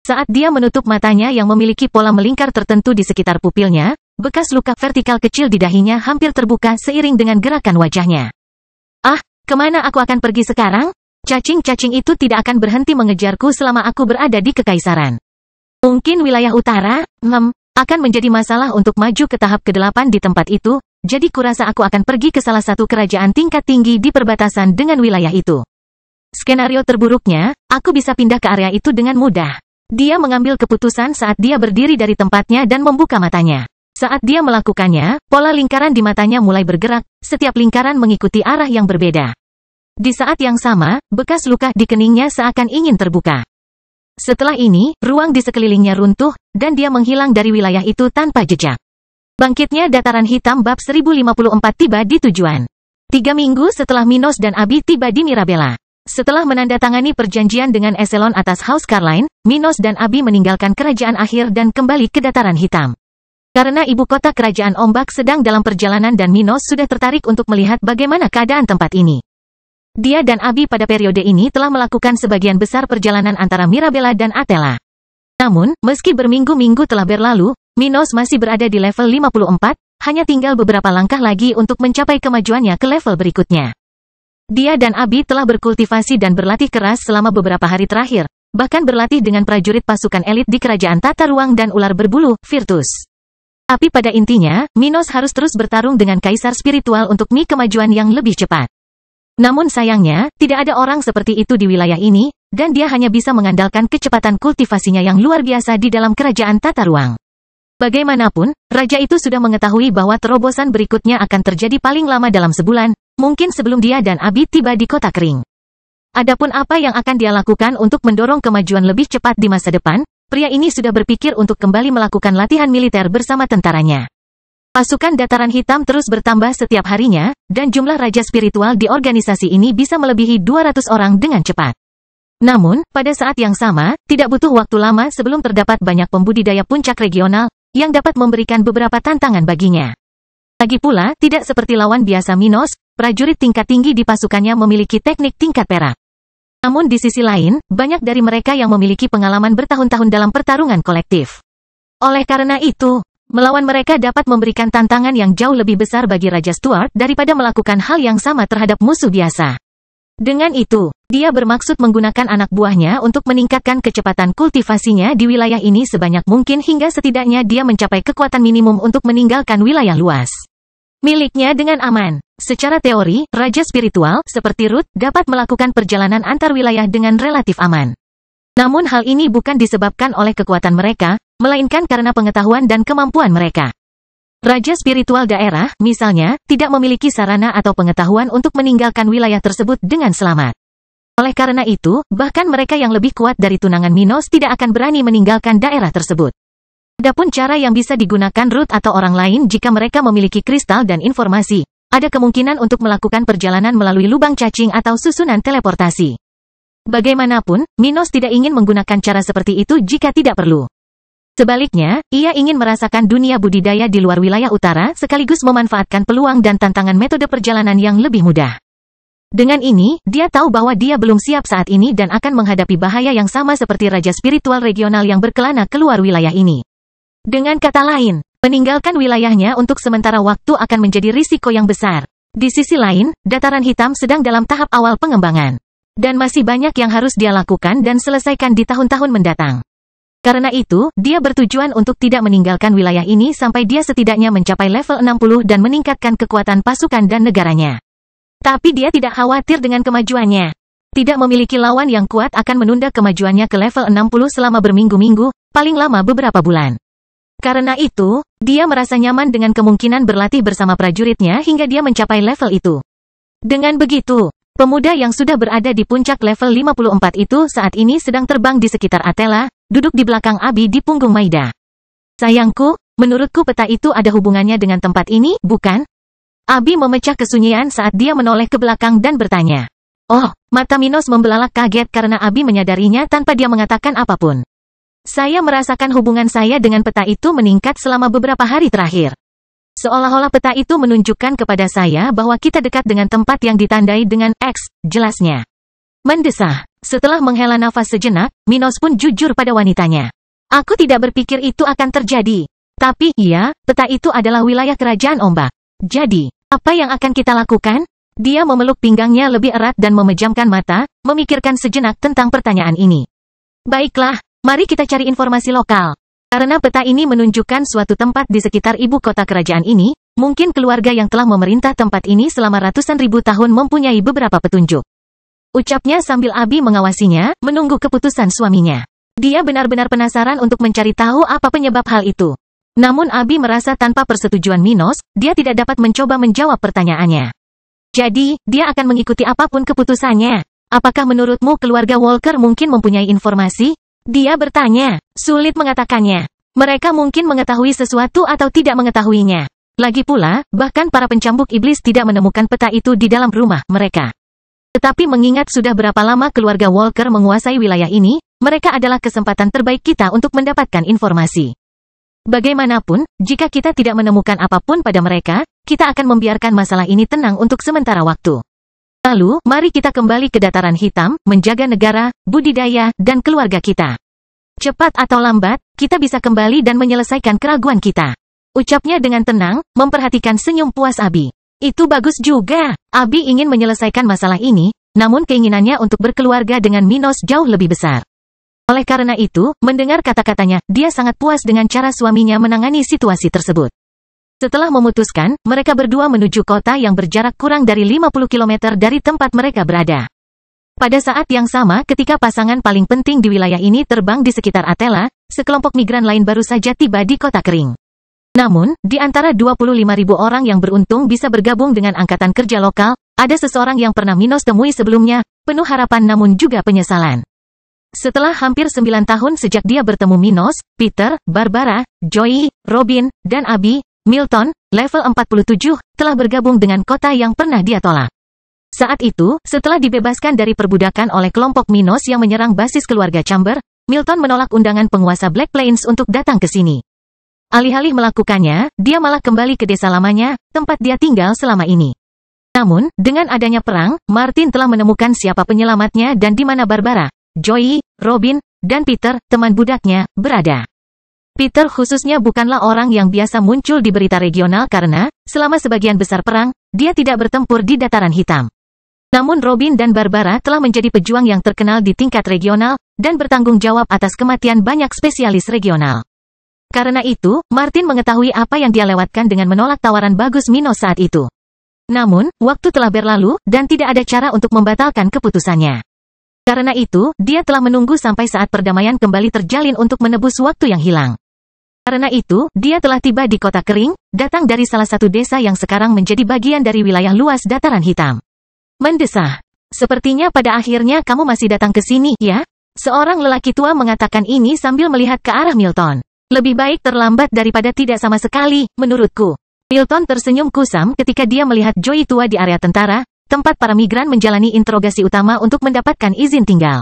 Saat dia menutup matanya yang memiliki pola melingkar tertentu di sekitar pupilnya, bekas luka vertikal kecil di dahinya hampir terbuka seiring dengan gerakan wajahnya. Ah, kemana aku akan pergi sekarang? Cacing-cacing itu tidak akan berhenti mengejarku selama aku berada di Kekaisaran. Mungkin wilayah utara, akan menjadi masalah untuk maju ke tahap ke-8 di tempat itu, jadi kurasa aku akan pergi ke salah satu kerajaan tingkat tinggi di perbatasan dengan wilayah itu. Skenario terburuknya, aku bisa pindah ke area itu dengan mudah. Dia mengambil keputusan saat dia berdiri dari tempatnya dan membuka matanya. Saat dia melakukannya, pola lingkaran di matanya mulai bergerak, setiap lingkaran mengikuti arah yang berbeda. Di saat yang sama, bekas luka di keningnya seakan ingin terbuka. Setelah ini, ruang di sekelilingnya runtuh, dan dia menghilang dari wilayah itu tanpa jejak. Bangkitnya dataran hitam bab 1054 tiba di tujuan. 3 minggu setelah Minos dan Abi tiba di Mirabella. Setelah menandatangani perjanjian dengan eselon atas House Carline, Minos dan Abi meninggalkan kerajaan akhir dan kembali ke dataran hitam. Karena ibu kota kerajaan ombak sedang dalam perjalanan dan Minos sudah tertarik untuk melihat bagaimana keadaan tempat ini. Dia dan Abi pada periode ini telah melakukan sebagian besar perjalanan antara Mirabella dan Atela. Namun, meski berminggu-minggu telah berlalu, Minos masih berada di level 54, hanya tinggal beberapa langkah lagi untuk mencapai kemajuannya ke level berikutnya. Dia dan Abi telah berkultivasi dan berlatih keras selama beberapa hari terakhir, bahkan berlatih dengan prajurit pasukan elit di kerajaan tata ruang dan ular berbulu, Virtus. Tapi pada intinya, Minos harus terus bertarung dengan kaisar spiritual untuk kemajuan yang lebih cepat. Namun sayangnya, tidak ada orang seperti itu di wilayah ini, dan dia hanya bisa mengandalkan kecepatan kultivasinya yang luar biasa di dalam kerajaan tata ruang. Bagaimanapun, raja itu sudah mengetahui bahwa terobosan berikutnya akan terjadi paling lama dalam sebulan, mungkin sebelum dia dan Abi tiba di kota kering. Adapun apa yang akan dia lakukan untuk mendorong kemajuan lebih cepat di masa depan, pria ini sudah berpikir untuk kembali melakukan latihan militer bersama tentaranya. Pasukan Dataran Hitam terus bertambah setiap harinya, dan jumlah raja spiritual di organisasi ini bisa melebihi 200 orang dengan cepat. Namun, pada saat yang sama, tidak butuh waktu lama sebelum terdapat banyak pembudidaya puncak regional, yang dapat memberikan beberapa tantangan baginya. Lagi pula, tidak seperti lawan biasa Minos, prajurit tingkat tinggi di pasukannya memiliki teknik tingkat perak. Namun di sisi lain, banyak dari mereka yang memiliki pengalaman bertahun-tahun dalam pertarungan kolektif. Oleh karena itu, melawan mereka dapat memberikan tantangan yang jauh lebih besar bagi Raja Stuart daripada melakukan hal yang sama terhadap musuh biasa. Dengan itu, dia bermaksud menggunakan anak buahnya untuk meningkatkan kecepatan kultivasinya di wilayah ini sebanyak mungkin hingga setidaknya dia mencapai kekuatan minimum untuk meninggalkan wilayah luas miliknya dengan aman. Secara teori, raja spiritual, seperti Ruth, dapat melakukan perjalanan antar wilayah dengan relatif aman. Namun hal ini bukan disebabkan oleh kekuatan mereka, melainkan karena pengetahuan dan kemampuan mereka. Raja spiritual daerah, misalnya, tidak memiliki sarana atau pengetahuan untuk meninggalkan wilayah tersebut dengan selamat. Oleh karena itu, bahkan mereka yang lebih kuat dari tunangan Minos tidak akan berani meninggalkan daerah tersebut. Adapun cara yang bisa digunakan Ruth atau orang lain jika mereka memiliki kristal dan informasi, ada kemungkinan untuk melakukan perjalanan melalui lubang cacing atau susunan teleportasi. Bagaimanapun, Minos tidak ingin menggunakan cara seperti itu jika tidak perlu. Sebaliknya, ia ingin merasakan dunia budidaya di luar wilayah utara sekaligus memanfaatkan peluang dan tantangan metode perjalanan yang lebih mudah. Dengan ini, dia tahu bahwa dia belum siap saat ini dan akan menghadapi bahaya yang sama seperti raja spiritual regional yang berkelana keluar wilayah ini. Dengan kata lain, meninggalkan wilayahnya untuk sementara waktu akan menjadi risiko yang besar. Di sisi lain, Dataran Hitam sedang dalam tahap awal pengembangan. Dan masih banyak yang harus dia lakukan dan selesaikan di tahun-tahun mendatang. Karena itu, dia bertujuan untuk tidak meninggalkan wilayah ini sampai dia setidaknya mencapai level 60 dan meningkatkan kekuatan pasukan dan negaranya. Tapi dia tidak khawatir dengan kemajuannya. Tidak memiliki lawan yang kuat akan menunda kemajuannya ke level 60 selama berminggu-minggu, paling lama beberapa bulan. Karena itu, dia merasa nyaman dengan kemungkinan berlatih bersama prajuritnya hingga dia mencapai level itu. Dengan begitu, pemuda yang sudah berada di puncak level 54 itu saat ini sedang terbang di sekitar Atela, duduk di belakang Abi di punggung Maida. Sayangku, menurutku peta itu ada hubungannya dengan tempat ini, bukan? Abi memecah kesunyian saat dia menoleh ke belakang dan bertanya. Oh, mata Minos membelalak kaget karena Abi menyadarinya tanpa dia mengatakan apapun. Saya merasakan hubungan saya dengan peta itu meningkat selama beberapa hari terakhir. Seolah-olah peta itu menunjukkan kepada saya bahwa kita dekat dengan tempat yang ditandai dengan X, jelasnya. Mendesah. Setelah menghela nafas sejenak, Minos pun jujur pada wanitanya. Aku tidak berpikir itu akan terjadi. Tapi, ya, peta itu adalah wilayah kerajaan ombak. Jadi, apa yang akan kita lakukan? Dia memeluk pinggangnya lebih erat dan memejamkan mata, memikirkan sejenak tentang pertanyaan ini. Baiklah, mari kita cari informasi lokal. Karena peta ini menunjukkan suatu tempat di sekitar ibu kota kerajaan ini, mungkin keluarga yang telah memerintah tempat ini selama ratusan ribu tahun mempunyai beberapa petunjuk. Ucapnya sambil Abi mengawasinya, menunggu keputusan suaminya. Dia benar-benar penasaran untuk mencari tahu apa penyebab hal itu. Namun Abi merasa tanpa persetujuan Minos, dia tidak dapat mencoba menjawab pertanyaannya. Jadi, dia akan mengikuti apapun keputusannya. Apakah menurutmu keluarga Walker mungkin mempunyai informasi? Dia bertanya, sulit mengatakannya. Mereka mungkin mengetahui sesuatu atau tidak mengetahuinya. Lagi pula, bahkan para pencambuk iblis tidak menemukan peta itu di dalam rumah mereka. Tetapi mengingat sudah berapa lama keluarga Walker menguasai wilayah ini, mereka adalah kesempatan terbaik kita untuk mendapatkan informasi. Bagaimanapun, jika kita tidak menemukan apapun pada mereka, kita akan membiarkan masalah ini tenang untuk sementara waktu. Lalu, mari kita kembali ke Dataran Hitam, menjaga negara, budidaya, dan keluarga kita. Cepat atau lambat, kita bisa kembali dan menyelesaikan keraguan kita. Ucapnya dengan tenang, memperhatikan senyum puas Abi. Itu bagus juga. Abi ingin menyelesaikan masalah ini, namun keinginannya untuk berkeluarga dengan Minos jauh lebih besar. Oleh karena itu, mendengar kata-katanya, dia sangat puas dengan cara suaminya menangani situasi tersebut. Setelah memutuskan, mereka berdua menuju kota yang berjarak kurang dari 50 km dari tempat mereka berada. Pada saat yang sama ketika pasangan paling penting di wilayah ini terbang di sekitar Atela, sekelompok migran lain baru saja tiba di kota kering. Namun, di antara 25.000 orang yang beruntung bisa bergabung dengan angkatan kerja lokal, ada seseorang yang pernah Minos temui sebelumnya, penuh harapan namun juga penyesalan. Setelah hampir 9 tahun sejak dia bertemu Minos, Peter, Barbara, Joey, Robin, dan Abi, Milton, level 47, telah bergabung dengan kota yang pernah dia tolak. Saat itu, setelah dibebaskan dari perbudakan oleh kelompok Minos yang menyerang basis keluarga Chamber, Milton menolak undangan penguasa Black Plains untuk datang ke sini. Alih-alih melakukannya, dia malah kembali ke desa lamanya, tempat dia tinggal selama ini. Namun, dengan adanya perang, Martin telah menemukan siapa penyelamatnya dan di mana Barbara, Joey, Robin, dan Peter, teman budaknya, berada. Peter khususnya bukanlah orang yang biasa muncul di berita regional karena, selama sebagian besar perang, dia tidak bertempur di dataran hitam. Namun Robin dan Barbara telah menjadi pejuang yang terkenal di tingkat regional, dan bertanggung jawab atas kematian banyak spesialis regional. Karena itu, Martin mengetahui apa yang dia lewatkan dengan menolak tawaran bagus Minos saat itu. Namun, waktu telah berlalu, dan tidak ada cara untuk membatalkan keputusannya. Karena itu, dia telah menunggu sampai saat perdamaian kembali terjalin untuk menebus waktu yang hilang. Karena itu, dia telah tiba di kota kering, datang dari salah satu desa yang sekarang menjadi bagian dari wilayah luas dataran hitam. Mendesah. Sepertinya pada akhirnya kamu masih datang ke sini, ya? Seorang lelaki tua mengatakan ini sambil melihat ke arah Milton. Lebih baik terlambat daripada tidak sama sekali, menurutku. Milton tersenyum kusam ketika dia melihat Joey tua di area tentara, tempat para migran menjalani interogasi utama untuk mendapatkan izin tinggal.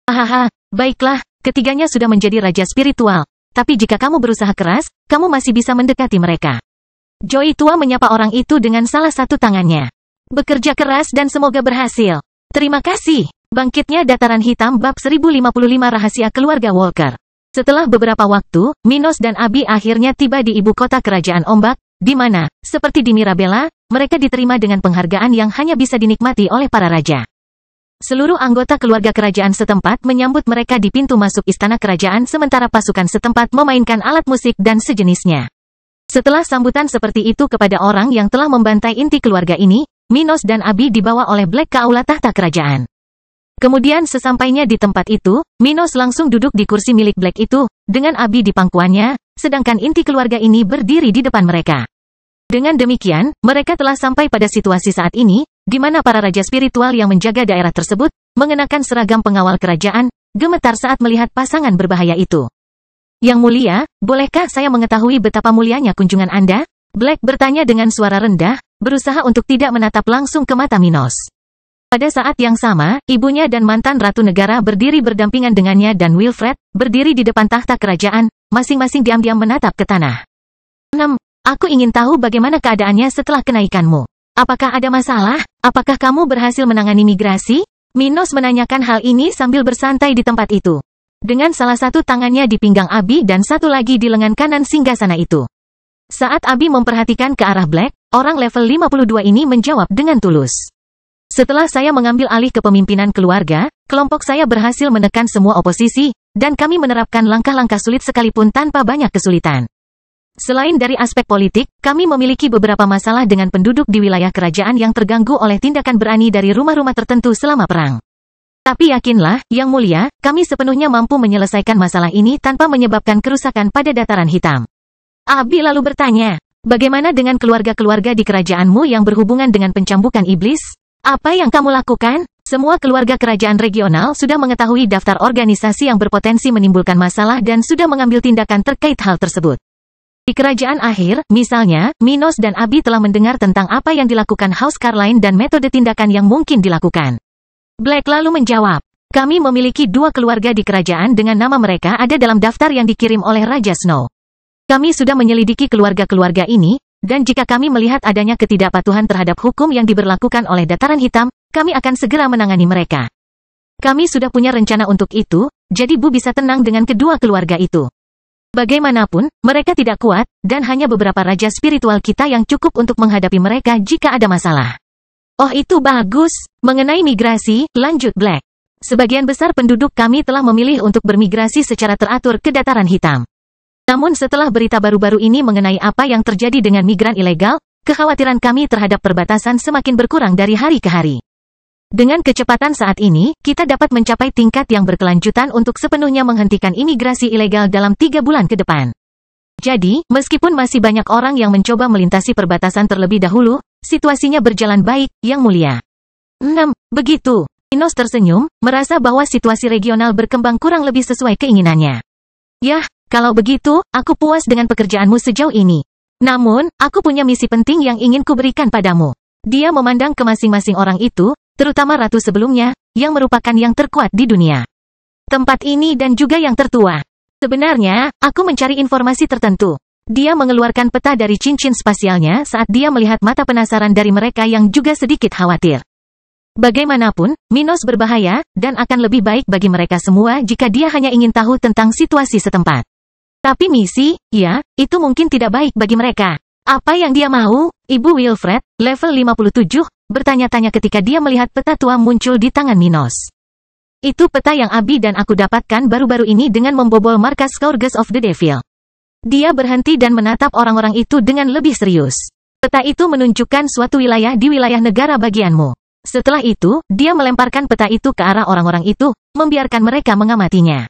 Hahaha, baiklah, ketiganya sudah menjadi raja spiritual. Tapi jika kamu berusaha keras, kamu masih bisa mendekati mereka. Joey tua menyapa orang itu dengan salah satu tangannya. Bekerja keras dan semoga berhasil. Terima kasih. Bangkitnya Dataran Hitam bab 1055 Rahasia Keluarga Walker. Setelah beberapa waktu, Minos dan Abi akhirnya tiba di ibu kota kerajaan ombak, di mana, seperti di Mirabella, mereka diterima dengan penghargaan yang hanya bisa dinikmati oleh para raja. Seluruh anggota keluarga kerajaan setempat menyambut mereka di pintu masuk istana kerajaan sementara pasukan setempat memainkan alat musik dan sejenisnya. Setelah sambutan seperti itu kepada orang yang telah membantai inti keluarga ini, Minos dan Abi dibawa oleh Black ke aula tahta kerajaan. Kemudian sesampainya di tempat itu, Minos langsung duduk di kursi milik Black itu, dengan Abi di pangkuannya, sedangkan inti keluarga ini berdiri di depan mereka. Dengan demikian, mereka telah sampai pada situasi saat ini, di mana para raja spiritual yang menjaga daerah tersebut, mengenakan seragam pengawal kerajaan, gemetar saat melihat pasangan berbahaya itu. Yang mulia, bolehkah saya mengetahui betapa mulianya kunjungan Anda? Black bertanya dengan suara rendah, berusaha untuk tidak menatap langsung ke mata Minos. Pada saat yang sama, ibunya dan mantan ratu negara berdiri berdampingan dengannya dan Wilfred, berdiri di depan tahta kerajaan, masing-masing diam-diam menatap ke tanah. 6. Aku ingin tahu bagaimana keadaannya setelah kenaikanmu. Apakah ada masalah? Apakah kamu berhasil menangani migrasi? Minos menanyakan hal ini sambil bersantai di tempat itu. Dengan salah satu tangannya di pinggang Abi dan satu lagi di lengan kanan singgasana itu. Saat Abi memperhatikan ke arah Black, orang level 52 ini menjawab dengan tulus. Setelah saya mengambil alih kepemimpinan keluarga, kelompok saya berhasil menekan semua oposisi, dan kami menerapkan langkah-langkah sulit sekalipun tanpa banyak kesulitan. Selain dari aspek politik, kami memiliki beberapa masalah dengan penduduk di wilayah kerajaan yang terganggu oleh tindakan berani dari rumah-rumah tertentu selama perang. Tapi yakinlah, Yang Mulia, kami sepenuhnya mampu menyelesaikan masalah ini tanpa menyebabkan kerusakan pada dataran hitam. Abi lalu bertanya, bagaimana dengan keluarga-keluarga di kerajaanmu yang berhubungan dengan pencambukan iblis? Apa yang kamu lakukan? Semua keluarga kerajaan regional sudah mengetahui daftar organisasi yang berpotensi menimbulkan masalah dan sudah mengambil tindakan terkait hal tersebut. Di kerajaan akhir, misalnya, Minos dan Abi telah mendengar tentang apa yang dilakukan House Carline dan metode tindakan yang mungkin dilakukan. Black lalu menjawab, kami memiliki 2 keluarga di kerajaan dengan nama mereka ada dalam daftar yang dikirim oleh Raja Snow. Kami sudah menyelidiki keluarga-keluarga ini, dan jika kami melihat adanya ketidakpatuhan terhadap hukum yang diberlakukan oleh Dataran Hitam, kami akan segera menangani mereka. Kami sudah punya rencana untuk itu, jadi Bu bisa tenang dengan kedua keluarga itu. Bagaimanapun, mereka tidak kuat, dan hanya beberapa raja spiritual kita yang cukup untuk menghadapi mereka jika ada masalah. Oh itu bagus. Mengenai migrasi, lanjut Black. Sebagian besar penduduk kami telah memilih untuk bermigrasi secara teratur ke Dataran Hitam. Namun setelah berita baru-baru ini mengenai apa yang terjadi dengan migran ilegal, kekhawatiran kami terhadap perbatasan semakin berkurang dari hari ke hari. Dengan kecepatan saat ini, kita dapat mencapai tingkat yang berkelanjutan untuk sepenuhnya menghentikan imigrasi ilegal dalam 3 bulan ke depan. Jadi, meskipun masih banyak orang yang mencoba melintasi perbatasan terlebih dahulu, situasinya berjalan baik, Yang Mulia. 6. Begitu. Minos tersenyum, merasa bahwa situasi regional berkembang kurang lebih sesuai keinginannya. Yah, kalau begitu, aku puas dengan pekerjaanmu sejauh ini. Namun, aku punya misi penting yang ingin kuberikan padamu. Dia memandang ke masing-masing orang itu, terutama ratu sebelumnya, yang merupakan yang terkuat di dunia. Tempat ini dan juga yang tertua. Sebenarnya, aku mencari informasi tertentu. Dia mengeluarkan peta dari cincin spasialnya saat dia melihat mata penasaran dari mereka yang juga sedikit khawatir. Bagaimanapun, Minos berbahaya, dan akan lebih baik bagi mereka semua jika dia hanya ingin tahu tentang situasi setempat. Tapi misi, ya, itu mungkin tidak baik bagi mereka. Apa yang dia mau? Ibu Wilfred, level 57, bertanya-tanya ketika dia melihat peta tua muncul di tangan Minos. Itu peta yang Abi dan aku dapatkan baru-baru ini dengan membobol markas Scourges of the Devil. Dia berhenti dan menatap orang-orang itu dengan lebih serius. Peta itu menunjukkan suatu wilayah di wilayah negara bagianmu. Setelah itu, dia melemparkan peta itu ke arah orang-orang itu, membiarkan mereka mengamatinya.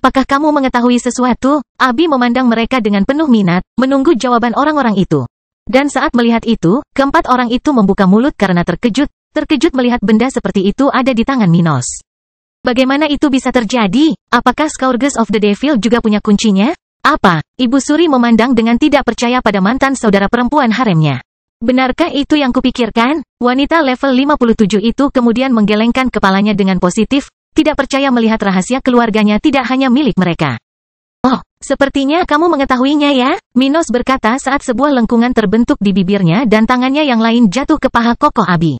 Apakah kamu mengetahui sesuatu? Abi memandang mereka dengan penuh minat, menunggu jawaban orang-orang itu. Dan saat melihat itu, keempat orang itu membuka mulut karena terkejut melihat benda seperti itu ada di tangan Minos. Bagaimana itu bisa terjadi? Apakah Scourges of the Devil juga punya kuncinya? Apa? Ibu Suri memandang dengan tidak percaya pada mantan saudara perempuan haremnya. Benarkah itu yang kupikirkan? Wanita level 57 itu kemudian menggelengkan kepalanya dengan positif, tidak percaya melihat rahasia keluarganya tidak hanya milik mereka. Oh, sepertinya kamu mengetahuinya ya, Minos berkata saat sebuah lengkungan terbentuk di bibirnya dan tangannya yang lain jatuh ke paha kokoh Abi.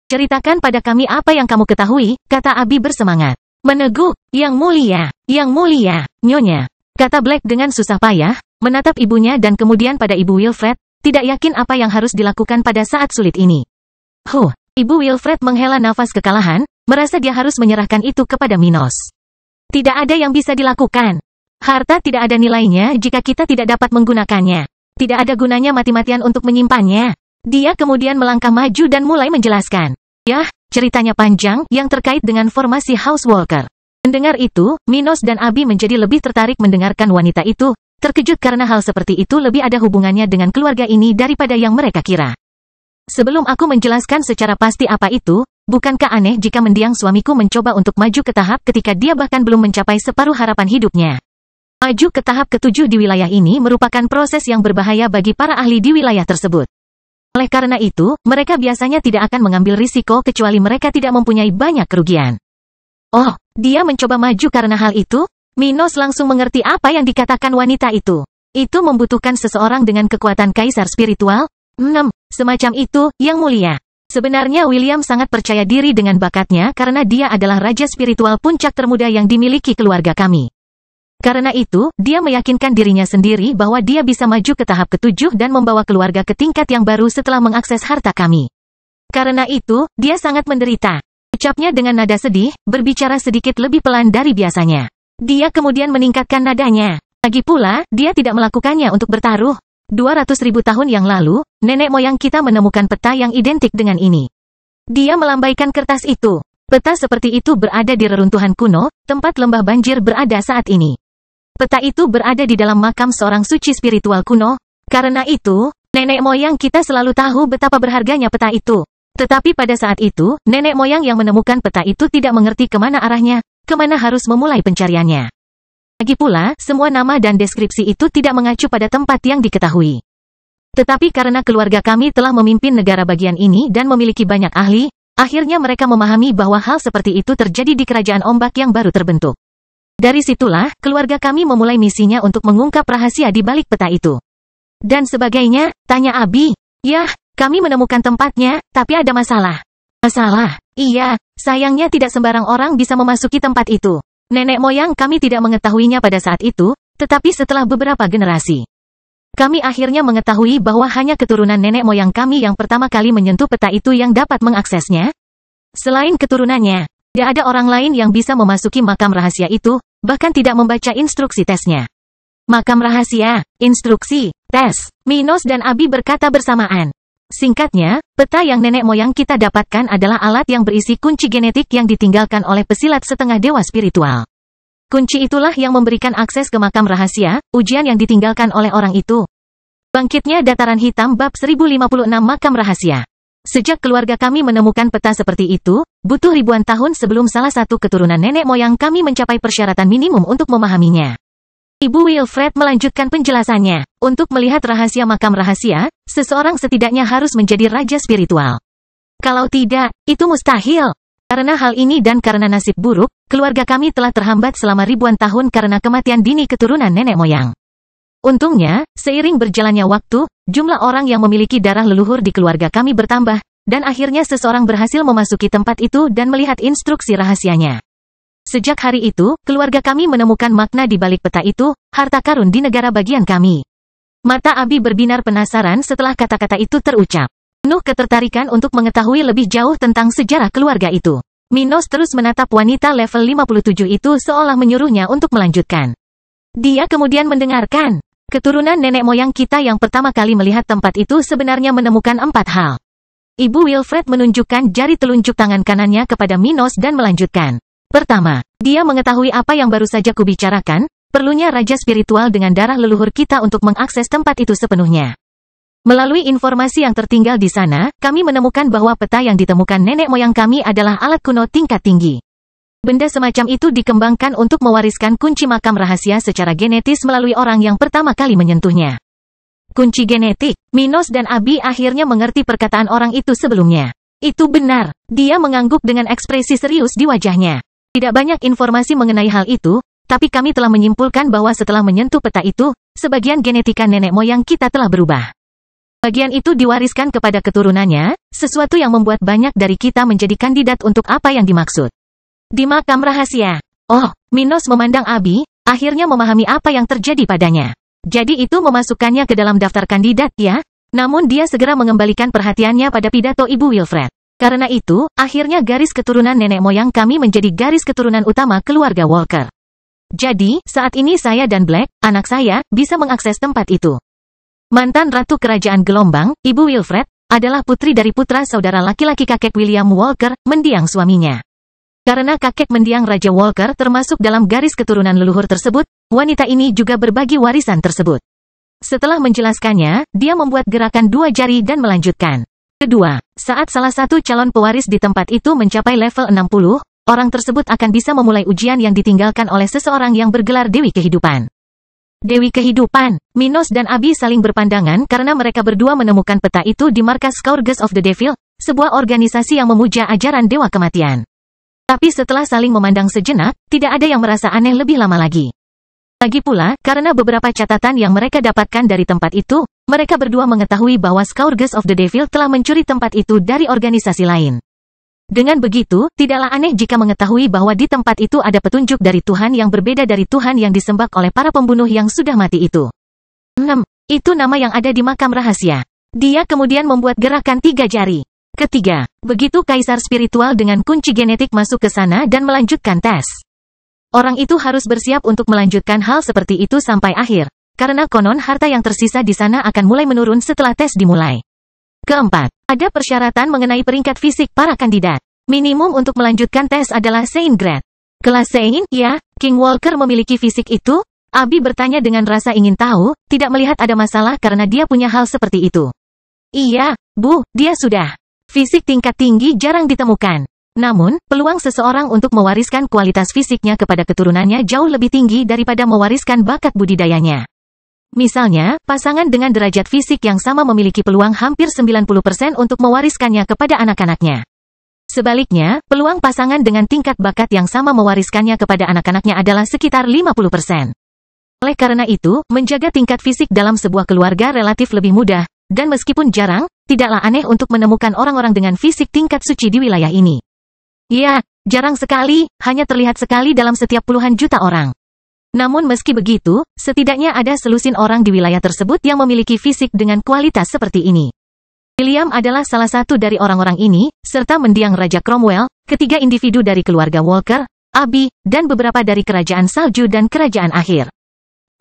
Ceritakan pada kami apa yang kamu ketahui, kata Abi bersemangat. Meneguk, Yang Mulia, Nyonya, kata Black dengan susah payah, menatap ibunya dan kemudian pada Ibu Wilfred, tidak yakin apa yang harus dilakukan pada saat sulit ini. Ibu Wilfred menghela nafas kekalahan, merasa dia harus menyerahkan itu kepada Minos. Tidak ada yang bisa dilakukan. Harta tidak ada nilainya jika kita tidak dapat menggunakannya. Tidak ada gunanya mati-matian untuk menyimpannya. Dia kemudian melangkah maju dan mulai menjelaskan. Yah, ceritanya panjang yang terkait dengan formasi House Walker. Mendengar itu, Minos dan Abi menjadi lebih tertarik mendengarkan wanita itu, terkejut karena hal seperti itu lebih ada hubungannya dengan keluarga ini daripada yang mereka kira. Sebelum aku menjelaskan secara pasti apa itu, bukankah aneh jika mendiang suamiku mencoba untuk maju ke tahap ketika dia bahkan belum mencapai separuh harapan hidupnya? Maju ke tahap ke-7 di wilayah ini merupakan proses yang berbahaya bagi para ahli di wilayah tersebut. Oleh karena itu, mereka biasanya tidak akan mengambil risiko kecuali mereka tidak mempunyai banyak kerugian. Oh, dia mencoba maju karena hal itu? Minos langsung mengerti apa yang dikatakan wanita itu. Itu membutuhkan seseorang dengan kekuatan kaisar spiritual? Semacam itu, Yang Mulia. Sebenarnya William sangat percaya diri dengan bakatnya karena dia adalah raja spiritual puncak termuda yang dimiliki keluarga kami. Karena itu, dia meyakinkan dirinya sendiri bahwa dia bisa maju ke tahap ke-7 dan membawa keluarga ke tingkat yang baru setelah mengakses harta kami. Karena itu, dia sangat menderita. Ucapnya dengan nada sedih, berbicara sedikit lebih pelan dari biasanya. Dia kemudian meningkatkan nadanya. Lagi pula, dia tidak melakukannya untuk bertaruh. 200.000 tahun yang lalu, nenek moyang kita menemukan peta yang identik dengan ini. Dia melambaikan kertas itu. Peta seperti itu berada di reruntuhan kuno, tempat lembah banjir berada saat ini. Peta itu berada di dalam makam seorang suci spiritual kuno. Karena itu, nenek moyang kita selalu tahu betapa berharganya peta itu. Tetapi pada saat itu, nenek moyang yang menemukan peta itu tidak mengerti kemana arahnya, kemana harus memulai pencariannya. Lagi pula, semua nama dan deskripsi itu tidak mengacu pada tempat yang diketahui. Tetapi karena keluarga kami telah memimpin negara bagian ini dan memiliki banyak ahli, akhirnya mereka memahami bahwa hal seperti itu terjadi di kerajaan ombak yang baru terbentuk. Dari situlah, keluarga kami memulai misinya untuk mengungkap rahasia di balik peta itu. Dan sebagainya, tanya Abi. Yah, kami menemukan tempatnya, tapi ada masalah. Masalah? Iya, sayangnya tidak sembarang orang bisa memasuki tempat itu. Nenek moyang kami tidak mengetahuinya pada saat itu, tetapi setelah beberapa generasi, kami akhirnya mengetahui bahwa hanya keturunan nenek moyang kami yang pertama kali menyentuh peta itu yang dapat mengaksesnya. Selain keturunannya, tidak ada orang lain yang bisa memasuki makam rahasia itu, bahkan tidak membaca instruksi tesnya. Makam rahasia, instruksi, tes, Minos dan Abi berkata bersamaan. Singkatnya, peta yang nenek moyang kita dapatkan adalah alat yang berisi kunci genetik yang ditinggalkan oleh pesilat setengah dewa spiritual. Kunci itulah yang memberikan akses ke makam rahasia, ujian yang ditinggalkan oleh orang itu. Bangkitnya Dataran Hitam bab 1056 makam rahasia. Sejak keluarga kami menemukan peta seperti itu, butuh ribuan tahun sebelum salah satu keturunan nenek moyang kami mencapai persyaratan minimum untuk memahaminya. Ibu Wilfred melanjutkan penjelasannya. Untuk melihat rahasia makam rahasia, seseorang setidaknya harus menjadi raja spiritual. Kalau tidak, itu mustahil. Karena hal ini dan karena nasib buruk, keluarga kami telah terhambat selama ribuan tahun karena kematian dini keturunan nenek moyang. Untungnya, seiring berjalannya waktu, jumlah orang yang memiliki darah leluhur di keluarga kami bertambah, dan akhirnya seseorang berhasil memasuki tempat itu dan melihat instruksi rahasianya. Sejak hari itu, keluarga kami menemukan makna di balik peta itu, harta karun di negara bagian kami. Mata Abi berbinar penasaran setelah kata-kata itu terucap. Penuh ketertarikan untuk mengetahui lebih jauh tentang sejarah keluarga itu. Minos terus menatap wanita level 57 itu seolah menyuruhnya untuk melanjutkan. Dia kemudian mendengarkan. Keturunan nenek moyang kita yang pertama kali melihat tempat itu sebenarnya menemukan 4 hal. Ibu Wilfred menunjukkan jari telunjuk tangan kanannya kepada Minos dan melanjutkan. Pertama, dia mengetahui apa yang baru saja kubicarakan, perlunya raja spiritual dengan darah leluhur kita untuk mengakses tempat itu sepenuhnya. Melalui informasi yang tertinggal di sana, kami menemukan bahwa peta yang ditemukan nenek moyang kami adalah alat kuno tingkat tinggi. Benda semacam itu dikembangkan untuk mewariskan kunci makam rahasia secara genetis melalui orang yang pertama kali menyentuhnya. Kunci genetik, Minos dan Abi akhirnya mengerti perkataan orang itu sebelumnya. Itu benar, dia mengangguk dengan ekspresi serius di wajahnya. Tidak banyak informasi mengenai hal itu, tapi kami telah menyimpulkan bahwa setelah menyentuh peta itu, sebagian genetika nenek moyang kita telah berubah. Bagian itu diwariskan kepada keturunannya, sesuatu yang membuat banyak dari kita menjadi kandidat untuk apa yang dimaksud. Di makam rahasia. Oh, Minos memandang Abi, akhirnya memahami apa yang terjadi padanya. Jadi itu memasukkannya ke dalam daftar kandidat ya? Namun dia segera mengembalikan perhatiannya pada pidato Ibu Wilfred. Karena itu, akhirnya garis keturunan nenek moyang kami menjadi garis keturunan utama keluarga Walker. Jadi, saat ini saya dan Black, anak saya, bisa mengakses tempat itu. Mantan Ratu Kerajaan Gelombang, Ibu Wilfred, adalah putri dari putra saudara laki-laki kakek William Walker, mendiang suaminya. Karena kakek mendiang Raja Walker termasuk dalam garis keturunan leluhur tersebut, wanita ini juga berbagi warisan tersebut. Setelah menjelaskannya, dia membuat gerakan 2 jari dan melanjutkan. Kedua, saat salah satu calon pewaris di tempat itu mencapai level 60, orang tersebut akan bisa memulai ujian yang ditinggalkan oleh seseorang yang bergelar Dewi Kehidupan. Dewi Kehidupan, Minos dan Abi saling berpandangan karena mereka berdua menemukan peta itu di markas Scourges of the Devil, sebuah organisasi yang memuja ajaran Dewa Kematian. Tapi setelah saling memandang sejenak, tidak ada yang merasa aneh lebih lama lagi. Lagi pula, karena beberapa catatan yang mereka dapatkan dari tempat itu, mereka berdua mengetahui bahwa Scourges of the Devil telah mencuri tempat itu dari organisasi lain. Dengan begitu, tidaklah aneh jika mengetahui bahwa di tempat itu ada petunjuk dari Tuhan yang berbeda dari Tuhan yang disembah oleh para pembunuh yang sudah mati itu. 6. Itu nama yang ada di makam rahasia. Dia kemudian membuat gerakan 3 jari. Ketiga, begitu kaisar spiritual dengan kunci genetik masuk ke sana dan melanjutkan tes. Orang itu harus bersiap untuk melanjutkan hal seperti itu sampai akhir, karena konon harta yang tersisa di sana akan mulai menurun setelah tes dimulai. Keempat, ada persyaratan mengenai peringkat fisik para kandidat. Minimum untuk melanjutkan tes adalah Saint Grade. Kelas Saint, ya, King Walker memiliki fisik itu? Abi bertanya dengan rasa ingin tahu, tidak melihat ada masalah karena dia punya hal seperti itu. Iya, Bu, dia sudah. Fisik tingkat tinggi jarang ditemukan. Namun, peluang seseorang untuk mewariskan kualitas fisiknya kepada keturunannya jauh lebih tinggi daripada mewariskan bakat budidayanya. Misalnya, pasangan dengan derajat fisik yang sama memiliki peluang hampir 90% untuk mewariskannya kepada anak-anaknya. Sebaliknya, peluang pasangan dengan tingkat bakat yang sama mewariskannya kepada anak-anaknya adalah sekitar 50%. Oleh karena itu, menjaga tingkat fisik dalam sebuah keluarga relatif lebih mudah, dan meskipun jarang, tidaklah aneh untuk menemukan orang-orang dengan fisik tingkat suci di wilayah ini. Ya, Jarang sekali, hanya terlihat sekali dalam setiap puluhan juta orang. Namun meski begitu, setidaknya ada selusin orang di wilayah tersebut yang memiliki fisik dengan kualitas seperti ini. William adalah salah satu dari orang-orang ini, serta mendiang Raja Cromwell, ketiga individu dari keluarga Walker, Abi, dan beberapa dari kerajaan salju dan kerajaan akhir.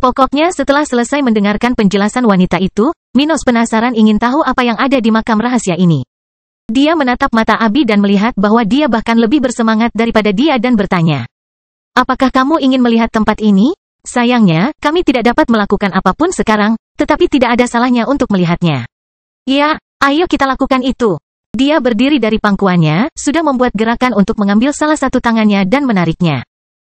Pokoknya setelah selesai mendengarkan penjelasan wanita itu, Minos penasaran ingin tahu apa yang ada di makam rahasia ini. Dia menatap mata Abi dan melihat bahwa dia bahkan lebih bersemangat daripada dia dan bertanya, "Apakah kamu ingin melihat tempat ini? Sayangnya, kami tidak dapat melakukan apapun sekarang, tetapi tidak ada salahnya untuk melihatnya." "Ya, ayo kita lakukan itu." Dia berdiri dari pangkuannya, sudah membuat gerakan untuk mengambil salah satu tangannya dan menariknya.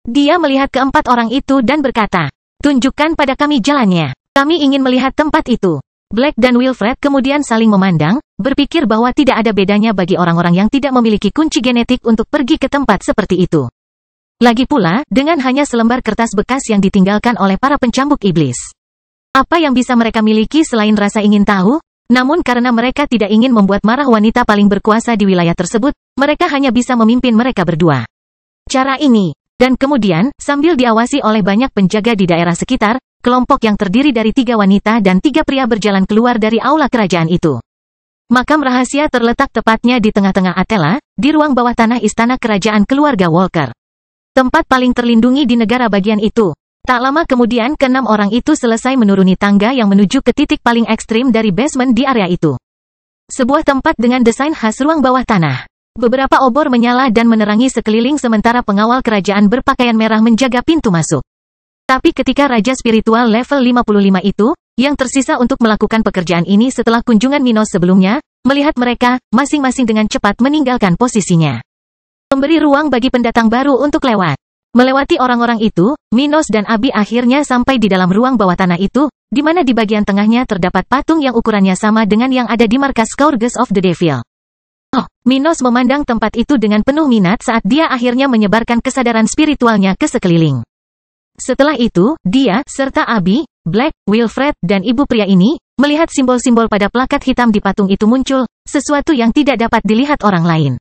Dia melihat keempat orang itu dan berkata, "Tunjukkan pada kami jalannya. Kami ingin melihat tempat itu." Black dan Wilfred kemudian saling memandang, berpikir bahwa tidak ada bedanya bagi orang-orang yang tidak memiliki kunci genetik untuk pergi ke tempat seperti itu. Lagi pula, dengan hanya selembar kertas bekas yang ditinggalkan oleh para pencambuk iblis. Apa yang bisa mereka miliki selain rasa ingin tahu? Namun karena mereka tidak ingin membuat marah wanita paling berkuasa di wilayah tersebut, mereka hanya bisa memimpin mereka berdua. Cara ini, dan kemudian, sambil diawasi oleh banyak penjaga di daerah sekitar, kelompok yang terdiri dari 3 wanita dan 3 pria berjalan keluar dari aula kerajaan itu. Makam rahasia terletak tepatnya di tengah-tengah Atela, di ruang bawah tanah istana kerajaan keluarga Walker. Tempat paling terlindungi di negara bagian itu. Tak lama kemudian ke-6 orang itu selesai menuruni tangga yang menuju ke titik paling ekstrim dari basement di area itu. Sebuah tempat dengan desain khas ruang bawah tanah. Beberapa obor menyala dan menerangi sekeliling sementara pengawal kerajaan berpakaian merah menjaga pintu masuk. Tapi ketika Raja Spiritual level 55 itu, yang tersisa untuk melakukan pekerjaan ini setelah kunjungan Minos sebelumnya, melihat mereka, masing-masing dengan cepat meninggalkan posisinya. Memberi ruang bagi pendatang baru untuk lewat. Melewati orang-orang itu, Minos dan Abi akhirnya sampai di dalam ruang bawah tanah itu, di mana di bagian tengahnya terdapat patung yang ukurannya sama dengan yang ada di markas Scourge of the Devil. Oh, Minos memandang tempat itu dengan penuh minat saat dia akhirnya menyebarkan kesadaran spiritualnya ke sekeliling. Setelah itu, dia, serta Abi, Black, Wilfred, dan ibu pria ini, melihat simbol-simbol pada plakat hitam di patung itu muncul, sesuatu yang tidak dapat dilihat orang lain.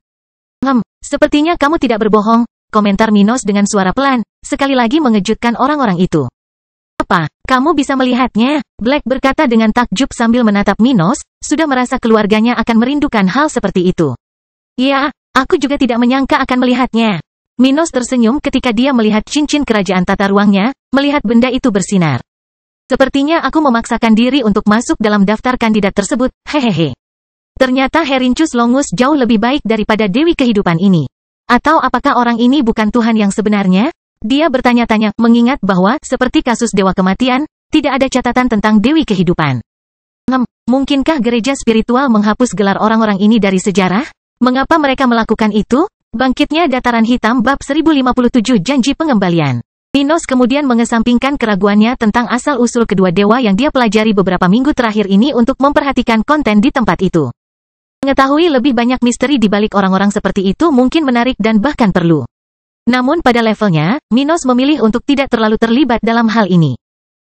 Sepertinya kamu tidak berbohong, komentar Minos dengan suara pelan, sekali lagi mengejutkan orang-orang itu. "Apa, kamu bisa melihatnya?" Black berkata dengan takjub sambil menatap Minos, sudah merasa keluarganya akan merindukan hal seperti itu. "Ya, aku juga tidak menyangka akan melihatnya." Minos tersenyum ketika dia melihat cincin kerajaan tata ruangnya, melihat benda itu bersinar. "Sepertinya aku memaksakan diri untuk masuk dalam daftar kandidat tersebut, hehehe. Ternyata Herincus Longus jauh lebih baik daripada Dewi Kehidupan ini. Atau apakah orang ini bukan Tuhan yang sebenarnya?" Dia bertanya-tanya, mengingat bahwa, seperti kasus Dewa Kematian, tidak ada catatan tentang Dewi Kehidupan. Mungkinkah gereja spiritual menghapus gelar orang-orang ini dari sejarah? Mengapa mereka melakukan itu? Bangkitnya Dataran Hitam bab 1057 Janji Pengembalian. Minos kemudian mengesampingkan keraguannya tentang asal-usul kedua dewa yang dia pelajari beberapa minggu terakhir ini untuk memperhatikan konten di tempat itu. Mengetahui lebih banyak misteri di balik orang-orang seperti itu mungkin menarik dan bahkan perlu. Namun pada levelnya, Minos memilih untuk tidak terlalu terlibat dalam hal ini.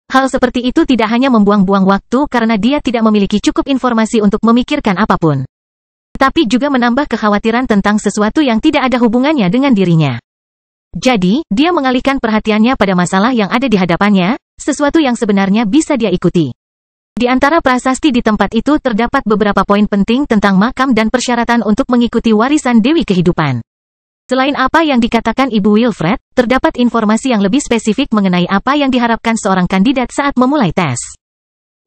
Hal seperti itu tidak hanya membuang-buang waktu karena dia tidak memiliki cukup informasi untuk memikirkan apapun. Tapi juga menambah kekhawatiran tentang sesuatu yang tidak ada hubungannya dengan dirinya. Jadi, dia mengalihkan perhatiannya pada masalah yang ada di hadapannya, sesuatu yang sebenarnya bisa dia ikuti. Di antara prasasti di tempat itu terdapat beberapa poin penting tentang makam dan persyaratan untuk mengikuti warisan Dewi Kehidupan. Selain apa yang dikatakan Ibu Wilfred, terdapat informasi yang lebih spesifik mengenai apa yang diharapkan seorang kandidat saat memulai tes.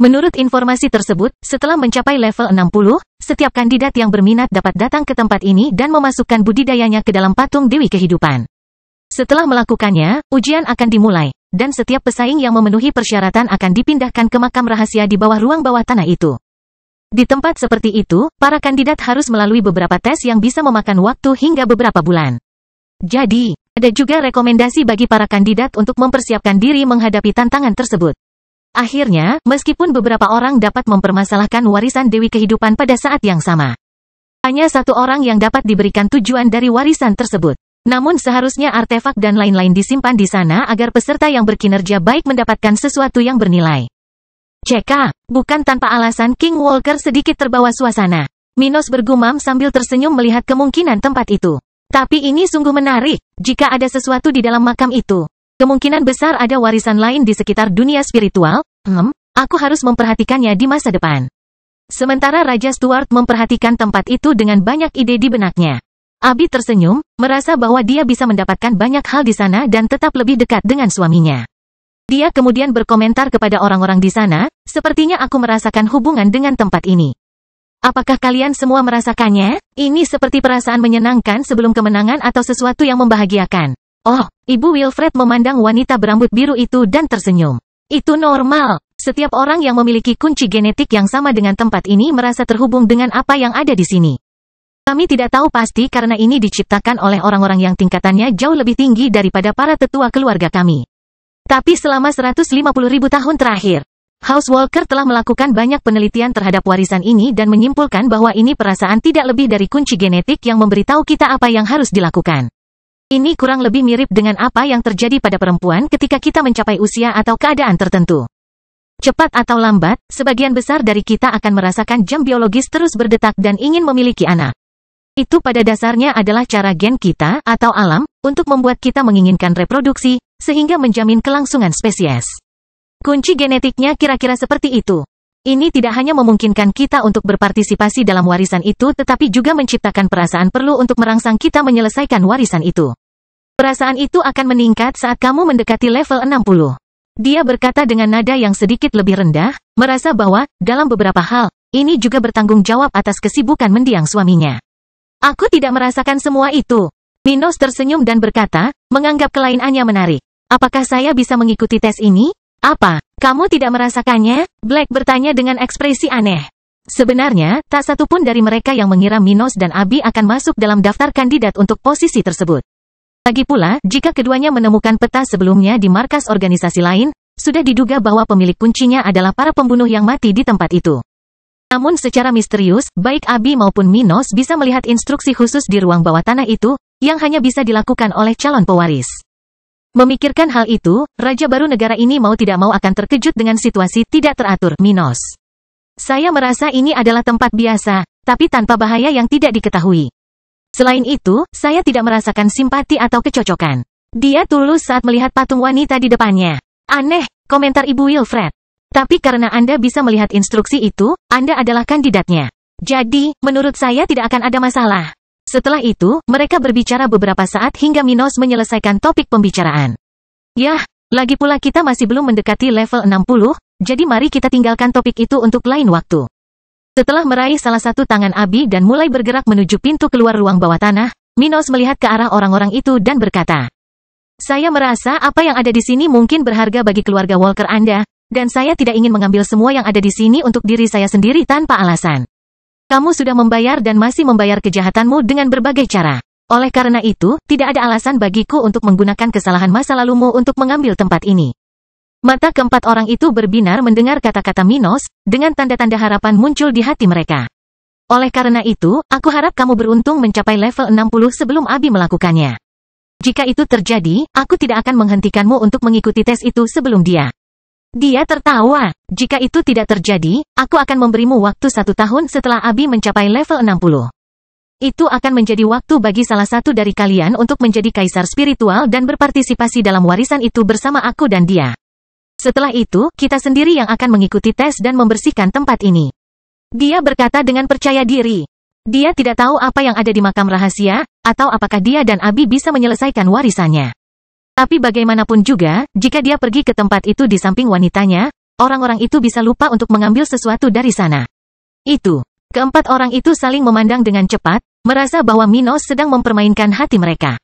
Menurut informasi tersebut, setelah mencapai level 60, setiap kandidat yang berminat dapat datang ke tempat ini dan memasukkan budidayanya ke dalam patung Dewi Kehidupan. Setelah melakukannya, ujian akan dimulai, dan setiap pesaing yang memenuhi persyaratan akan dipindahkan ke makam rahasia di bawah ruang bawah tanah itu. Di tempat seperti itu, para kandidat harus melalui beberapa tes yang bisa memakan waktu hingga beberapa bulan. Jadi, ada juga rekomendasi bagi para kandidat untuk mempersiapkan diri menghadapi tantangan tersebut. Akhirnya, meskipun beberapa orang dapat mempermasalahkan warisan Dewi Kehidupan pada saat yang sama, hanya satu orang yang dapat diberikan tujuan dari warisan tersebut. Namun seharusnya artefak dan lain-lain disimpan di sana agar peserta yang berkinerja baik mendapatkan sesuatu yang bernilai. "CK, bukan tanpa alasan King Walker sedikit terbawa suasana." Minos bergumam sambil tersenyum melihat kemungkinan tempat itu. Tapi ini sungguh menarik. Jika ada sesuatu di dalam makam itu, kemungkinan besar ada warisan lain di sekitar dunia spiritual. Aku harus memperhatikannya di masa depan. Sementara Raja Stuart memperhatikan tempat itu dengan banyak ide di benaknya. Abi tersenyum, merasa bahwa dia bisa mendapatkan banyak hal di sana dan tetap lebih dekat dengan suaminya. Dia kemudian berkomentar kepada orang-orang di sana, sepertinya aku merasakan hubungan dengan tempat ini. Apakah kalian semua merasakannya? Ini seperti perasaan menyenangkan sebelum kemenangan atau sesuatu yang membahagiakan. Oh, Ibu Wilfred memandang wanita berambut biru itu dan tersenyum. Itu normal. Setiap orang yang memiliki kunci genetik yang sama dengan tempat ini merasa terhubung dengan apa yang ada di sini. Kami tidak tahu pasti karena ini diciptakan oleh orang-orang yang tingkatannya jauh lebih tinggi daripada para tetua keluarga kami. Tapi selama 150.000 tahun terakhir, House Walker telah melakukan banyak penelitian terhadap warisan ini dan menyimpulkan bahwa ini perasaan tidak lebih dari kunci genetik yang memberitahu kita apa yang harus dilakukan. Ini kurang lebih mirip dengan apa yang terjadi pada perempuan ketika kita mencapai usia atau keadaan tertentu. Cepat atau lambat, sebagian besar dari kita akan merasakan jam biologis terus berdetak dan ingin memiliki anak. Itu pada dasarnya adalah cara gen kita, atau alam, untuk membuat kita menginginkan reproduksi, sehingga menjamin kelangsungan spesies. Kunci genetiknya kira-kira seperti itu. Ini tidak hanya memungkinkan kita untuk berpartisipasi dalam warisan itu tetapi juga menciptakan perasaan perlu untuk merangsang kita menyelesaikan warisan itu. Perasaan itu akan meningkat saat kamu mendekati level 60. Dia berkata dengan nada yang sedikit lebih rendah, merasa bahwa, dalam beberapa hal, ini juga bertanggung jawab atas kesibukan mendiang suaminya. Aku tidak merasakan semua itu. Minos tersenyum dan berkata, menganggap kelainannya menarik. Apakah saya bisa mengikuti tes ini? Apa? Kamu tidak merasakannya? Black bertanya dengan ekspresi aneh. Sebenarnya, tak satu pun dari mereka yang mengira Minos dan Abi akan masuk dalam daftar kandidat untuk posisi tersebut. Lagi pula, jika keduanya menemukan peta sebelumnya di markas organisasi lain, sudah diduga bahwa pemilik kuncinya adalah para pembunuh yang mati di tempat itu. Namun secara misterius, baik Abi maupun Minos bisa melihat instruksi khusus di ruang bawah tanah itu, yang hanya bisa dilakukan oleh calon pewaris. Memikirkan hal itu, Raja baru negara ini mau tidak mau akan terkejut dengan situasi tidak teratur, Minos. Saya merasa ini adalah tempat biasa, tapi tanpa bahaya yang tidak diketahui. Selain itu, saya tidak merasakan simpati atau kecocokan. Dia tulus saat melihat patung wanita di depannya. Aneh, komentar Ibu Wilfred. Tapi karena Anda bisa melihat instruksi itu, Anda adalah kandidatnya. Jadi, menurut saya tidak akan ada masalah. Setelah itu, mereka berbicara beberapa saat hingga Minos menyelesaikan topik pembicaraan. Yah, lagi pula kita masih belum mendekati level 60, jadi mari kita tinggalkan topik itu untuk lain waktu. Setelah meraih salah satu tangan Abi dan mulai bergerak menuju pintu keluar ruang bawah tanah, Minos melihat ke arah orang-orang itu dan berkata, saya merasa apa yang ada di sini mungkin berharga bagi keluarga Walker Anda, dan saya tidak ingin mengambil semua yang ada di sini untuk diri saya sendiri tanpa alasan. Kamu sudah membayar dan masih membayar kejahatanmu dengan berbagai cara. Oleh karena itu, tidak ada alasan bagiku untuk menggunakan kesalahan masa lalumu untuk mengambil tempat ini. Mata keempat orang itu berbinar mendengar kata-kata Minos, dengan tanda-tanda harapan muncul di hati mereka. Oleh karena itu, aku harap kamu beruntung mencapai level 60 sebelum Abi melakukannya. Jika itu terjadi, aku tidak akan menghentikanmu untuk mengikuti tes itu sebelum dia. Dia tertawa. Jika itu tidak terjadi, aku akan memberimu waktu 1 tahun setelah Abi mencapai level 60. Itu akan menjadi waktu bagi salah satu dari kalian untuk menjadi kaisar spiritual dan berpartisipasi dalam warisan itu bersama aku dan dia. Setelah itu, kita sendiri yang akan mengikuti tes dan membersihkan tempat ini. Dia berkata dengan percaya diri. Dia tidak tahu apa yang ada di makam rahasia, atau apakah dia dan Abi bisa menyelesaikan warisannya. Tapi bagaimanapun juga, jika dia pergi ke tempat itu di samping wanitanya, orang-orang itu bisa lupa untuk mengambil sesuatu dari sana. Itu. Keempat orang itu saling memandang dengan cepat, merasa bahwa Minos sedang mempermainkan hati mereka.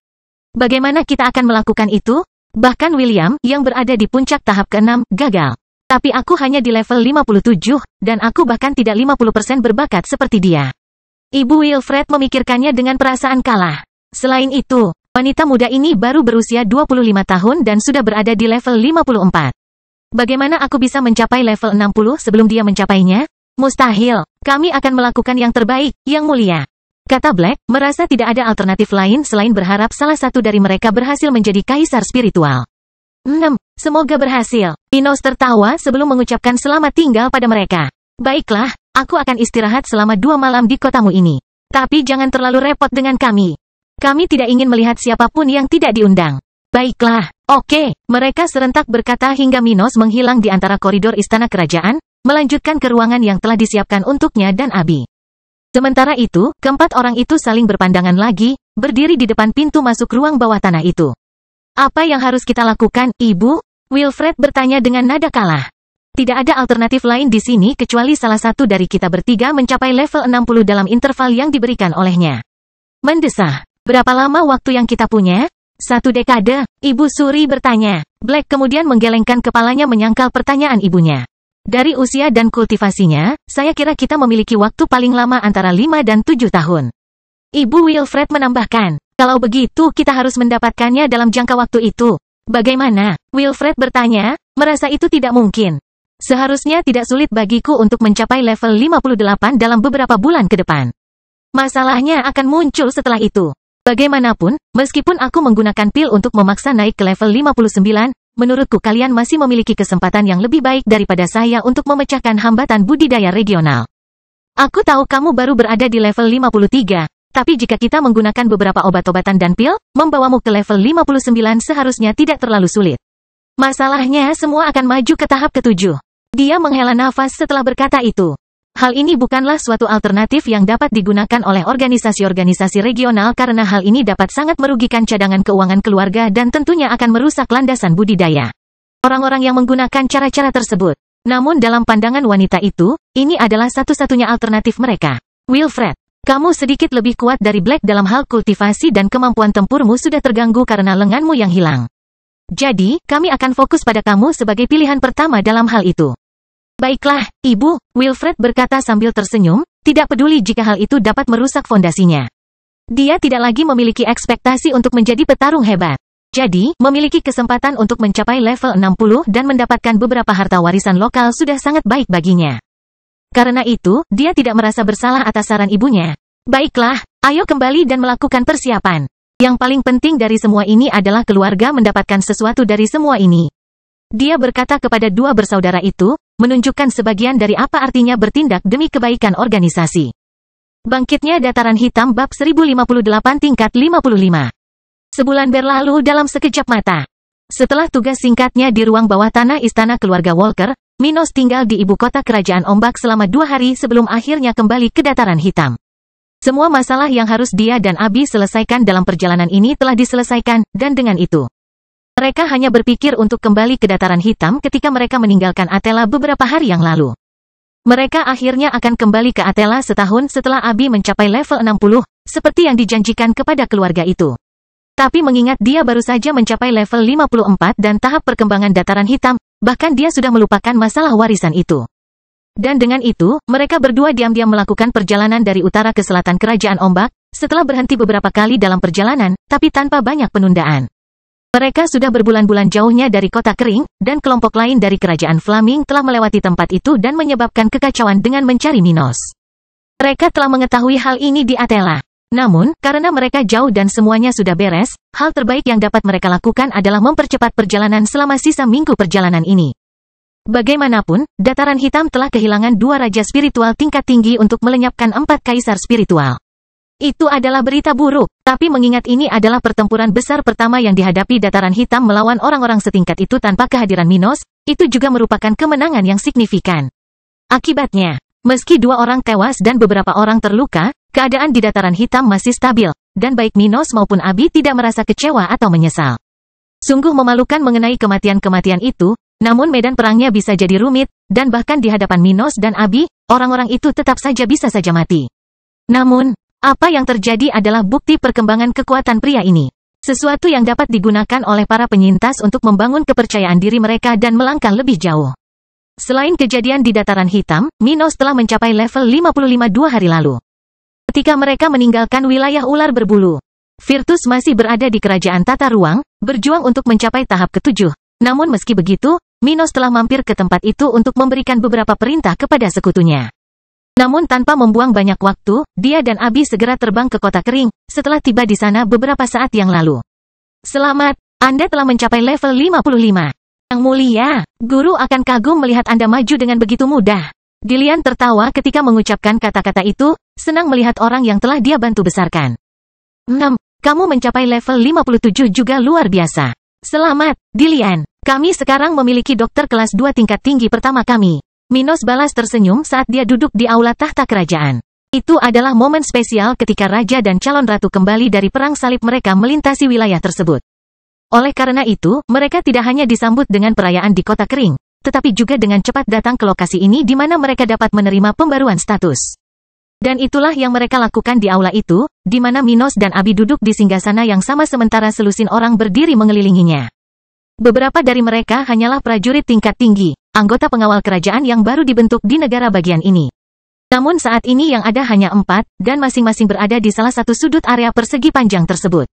Bagaimana kita akan melakukan itu? Bahkan William, yang berada di puncak tahap ke-6, gagal. Tapi aku hanya di level 57, dan aku bahkan tidak 50% berbakat seperti dia. Ibu Wilfred memikirkannya dengan perasaan kalah. Selain itu, wanita muda ini baru berusia 25 tahun dan sudah berada di level 54. Bagaimana aku bisa mencapai level 60 sebelum dia mencapainya? Mustahil. Kami akan melakukan yang terbaik, yang mulia. Kata Black, merasa tidak ada alternatif lain selain berharap salah satu dari mereka berhasil menjadi kaisar spiritual. Semoga berhasil. Minos tertawa sebelum mengucapkan selamat tinggal pada mereka. Baiklah, aku akan istirahat selama 2 malam di kotamu ini. Tapi jangan terlalu repot dengan kami. Kami tidak ingin melihat siapapun yang tidak diundang. Baiklah, oke. Mereka serentak berkata hingga Minos menghilang di antara koridor istana kerajaan, melanjutkan ke ruangan yang telah disiapkan untuknya dan Abi. Sementara itu, keempat orang itu saling berpandangan lagi, berdiri di depan pintu masuk ruang bawah tanah itu. Apa yang harus kita lakukan, Ibu? Wilfred bertanya dengan nada kalah. Tidak ada alternatif lain di sini kecuali salah satu dari kita bertiga mencapai level 60 dalam interval yang diberikan olehnya. Mendesah. Berapa lama waktu yang kita punya? 1 dekade, Ibu Suri bertanya. Black kemudian menggelengkan kepalanya menyangkal pertanyaan ibunya. Dari usia dan kultivasinya, saya kira kita memiliki waktu paling lama antara 5 dan 7 tahun. Ibu Wilfred menambahkan, kalau begitu kita harus mendapatkannya dalam jangka waktu itu. Bagaimana? Wilfred bertanya, merasa itu tidak mungkin. Seharusnya tidak sulit bagiku untuk mencapai level 58 dalam beberapa bulan ke depan. Masalahnya akan muncul setelah itu. Bagaimanapun, meskipun aku menggunakan pil untuk memaksa naik ke level 59, menurutku kalian masih memiliki kesempatan yang lebih baik daripada saya untuk memecahkan hambatan budidaya regional. Aku tahu kamu baru berada di level 53, tapi jika kita menggunakan beberapa obat-obatan dan pil, membawamu ke level 59 seharusnya tidak terlalu sulit. Masalahnya semua akan maju ke tahap ke-7. Dia menghela nafas setelah berkata itu. Hal ini bukanlah suatu alternatif yang dapat digunakan oleh organisasi-organisasi regional karena hal ini dapat sangat merugikan cadangan keuangan keluarga dan tentunya akan merusak landasan budidaya. Orang-orang yang menggunakan cara-cara tersebut. Namun dalam pandangan wanita itu, ini adalah satu-satunya alternatif mereka. Wilfred, kamu sedikit lebih kuat dari Black dalam hal kultivasi dan kemampuan tempurmu sudah terganggu karena lenganmu yang hilang. Jadi, kami akan fokus pada kamu sebagai pilihan pertama dalam hal itu. Baiklah, Ibu, Wilfred berkata sambil tersenyum, tidak peduli jika hal itu dapat merusak fondasinya. Dia tidak lagi memiliki ekspektasi untuk menjadi petarung hebat. Jadi, memiliki kesempatan untuk mencapai level 60 dan mendapatkan beberapa harta warisan lokal sudah sangat baik baginya. Karena itu, dia tidak merasa bersalah atas saran ibunya. Baiklah, ayo kembali dan melakukan persiapan. Yang paling penting dari semua ini adalah keluarga mendapatkan sesuatu dari semua ini. Dia berkata kepada dua bersaudara itu, menunjukkan sebagian dari apa artinya bertindak demi kebaikan organisasi. Bangkitnya Dataran Hitam bab 1058 tingkat 55. Sebulan berlalu dalam sekejap mata. Setelah tugas singkatnya di ruang bawah tanah istana keluarga Walker, Minos tinggal di ibu kota kerajaan ombak selama 2 hari sebelum akhirnya kembali ke Dataran Hitam. Semua masalah yang harus dia dan Abi selesaikan dalam perjalanan ini telah diselesaikan, dan dengan itu, mereka hanya berpikir untuk kembali ke Dataran Hitam ketika mereka meninggalkan Atela beberapa hari yang lalu. Mereka akhirnya akan kembali ke Atela setahun setelah Abi mencapai level 60, seperti yang dijanjikan kepada keluarga itu. Tapi mengingat dia baru saja mencapai level 54 dan tahap perkembangan Dataran Hitam, bahkan dia sudah melupakan masalah warisan itu. Dan dengan itu, mereka berdua diam-diam melakukan perjalanan dari utara ke selatan kerajaan ombak, setelah berhenti beberapa kali dalam perjalanan, tapi tanpa banyak penundaan. Mereka sudah berbulan-bulan jauhnya dari kota kering, dan kelompok lain dari kerajaan Flaming telah melewati tempat itu dan menyebabkan kekacauan dengan mencari Minos. Mereka telah mengetahui hal ini di Atela. Namun, karena mereka jauh dan semuanya sudah beres, hal terbaik yang dapat mereka lakukan adalah mempercepat perjalanan selama sisa minggu perjalanan ini. Bagaimanapun, Dataran Hitam telah kehilangan 2 raja spiritual tingkat tinggi untuk melenyapkan 4 kaisar spiritual. Itu adalah berita buruk, tapi mengingat ini adalah pertempuran besar pertama yang dihadapi Dataran Hitam melawan orang-orang setingkat itu tanpa kehadiran Minos, itu juga merupakan kemenangan yang signifikan. Akibatnya, meski 2 orang tewas dan beberapa orang terluka, keadaan di Dataran Hitam masih stabil, dan baik Minos maupun Abi tidak merasa kecewa atau menyesal. Sungguh memalukan mengenai kematian-kematian itu, namun medan perangnya bisa jadi rumit, dan bahkan di hadapan Minos dan Abi, orang-orang itu tetap saja bisa saja mati. Namun, apa yang terjadi adalah bukti perkembangan kekuatan pria ini. Sesuatu yang dapat digunakan oleh para penyintas untuk membangun kepercayaan diri mereka dan melangkah lebih jauh. Selain kejadian di Dataran Hitam, Minos telah mencapai level 55 2 hari lalu. Ketika mereka meninggalkan wilayah ular berbulu, Virtus masih berada di kerajaan tata ruang, berjuang untuk mencapai tahap ke-7. Namun meski begitu, Minos telah mampir ke tempat itu untuk memberikan beberapa perintah kepada sekutunya. Namun tanpa membuang banyak waktu, dia dan Abi segera terbang ke kota kering, setelah tiba di sana beberapa saat yang lalu. Selamat, Anda telah mencapai level 55. Yang mulia, guru akan kagum melihat Anda maju dengan begitu mudah. Dilian tertawa ketika mengucapkan kata-kata itu, senang melihat orang yang telah dia bantu besarkan. Kamu mencapai level 57 juga luar biasa. Selamat, Dilian. Kami sekarang memiliki dokter kelas 2 tingkat tinggi pertama kami. Minos balas tersenyum saat dia duduk di aula tahta kerajaan. Itu adalah momen spesial ketika raja dan calon ratu kembali dari perang salib mereka melintasi wilayah tersebut. Oleh karena itu, mereka tidak hanya disambut dengan perayaan di kota kering, tetapi juga dengan cepat datang ke lokasi ini di mana mereka dapat menerima pembaruan status. Dan itulah yang mereka lakukan di aula itu, di mana Minos dan Abi duduk di singgasana yang sama sementara selusin orang berdiri mengelilinginya. Beberapa dari mereka hanyalah prajurit tingkat tinggi, anggota pengawal kerajaan yang baru dibentuk di negara bagian ini. Namun saat ini yang ada hanya 4, dan masing-masing berada di salah satu sudut area persegi panjang tersebut.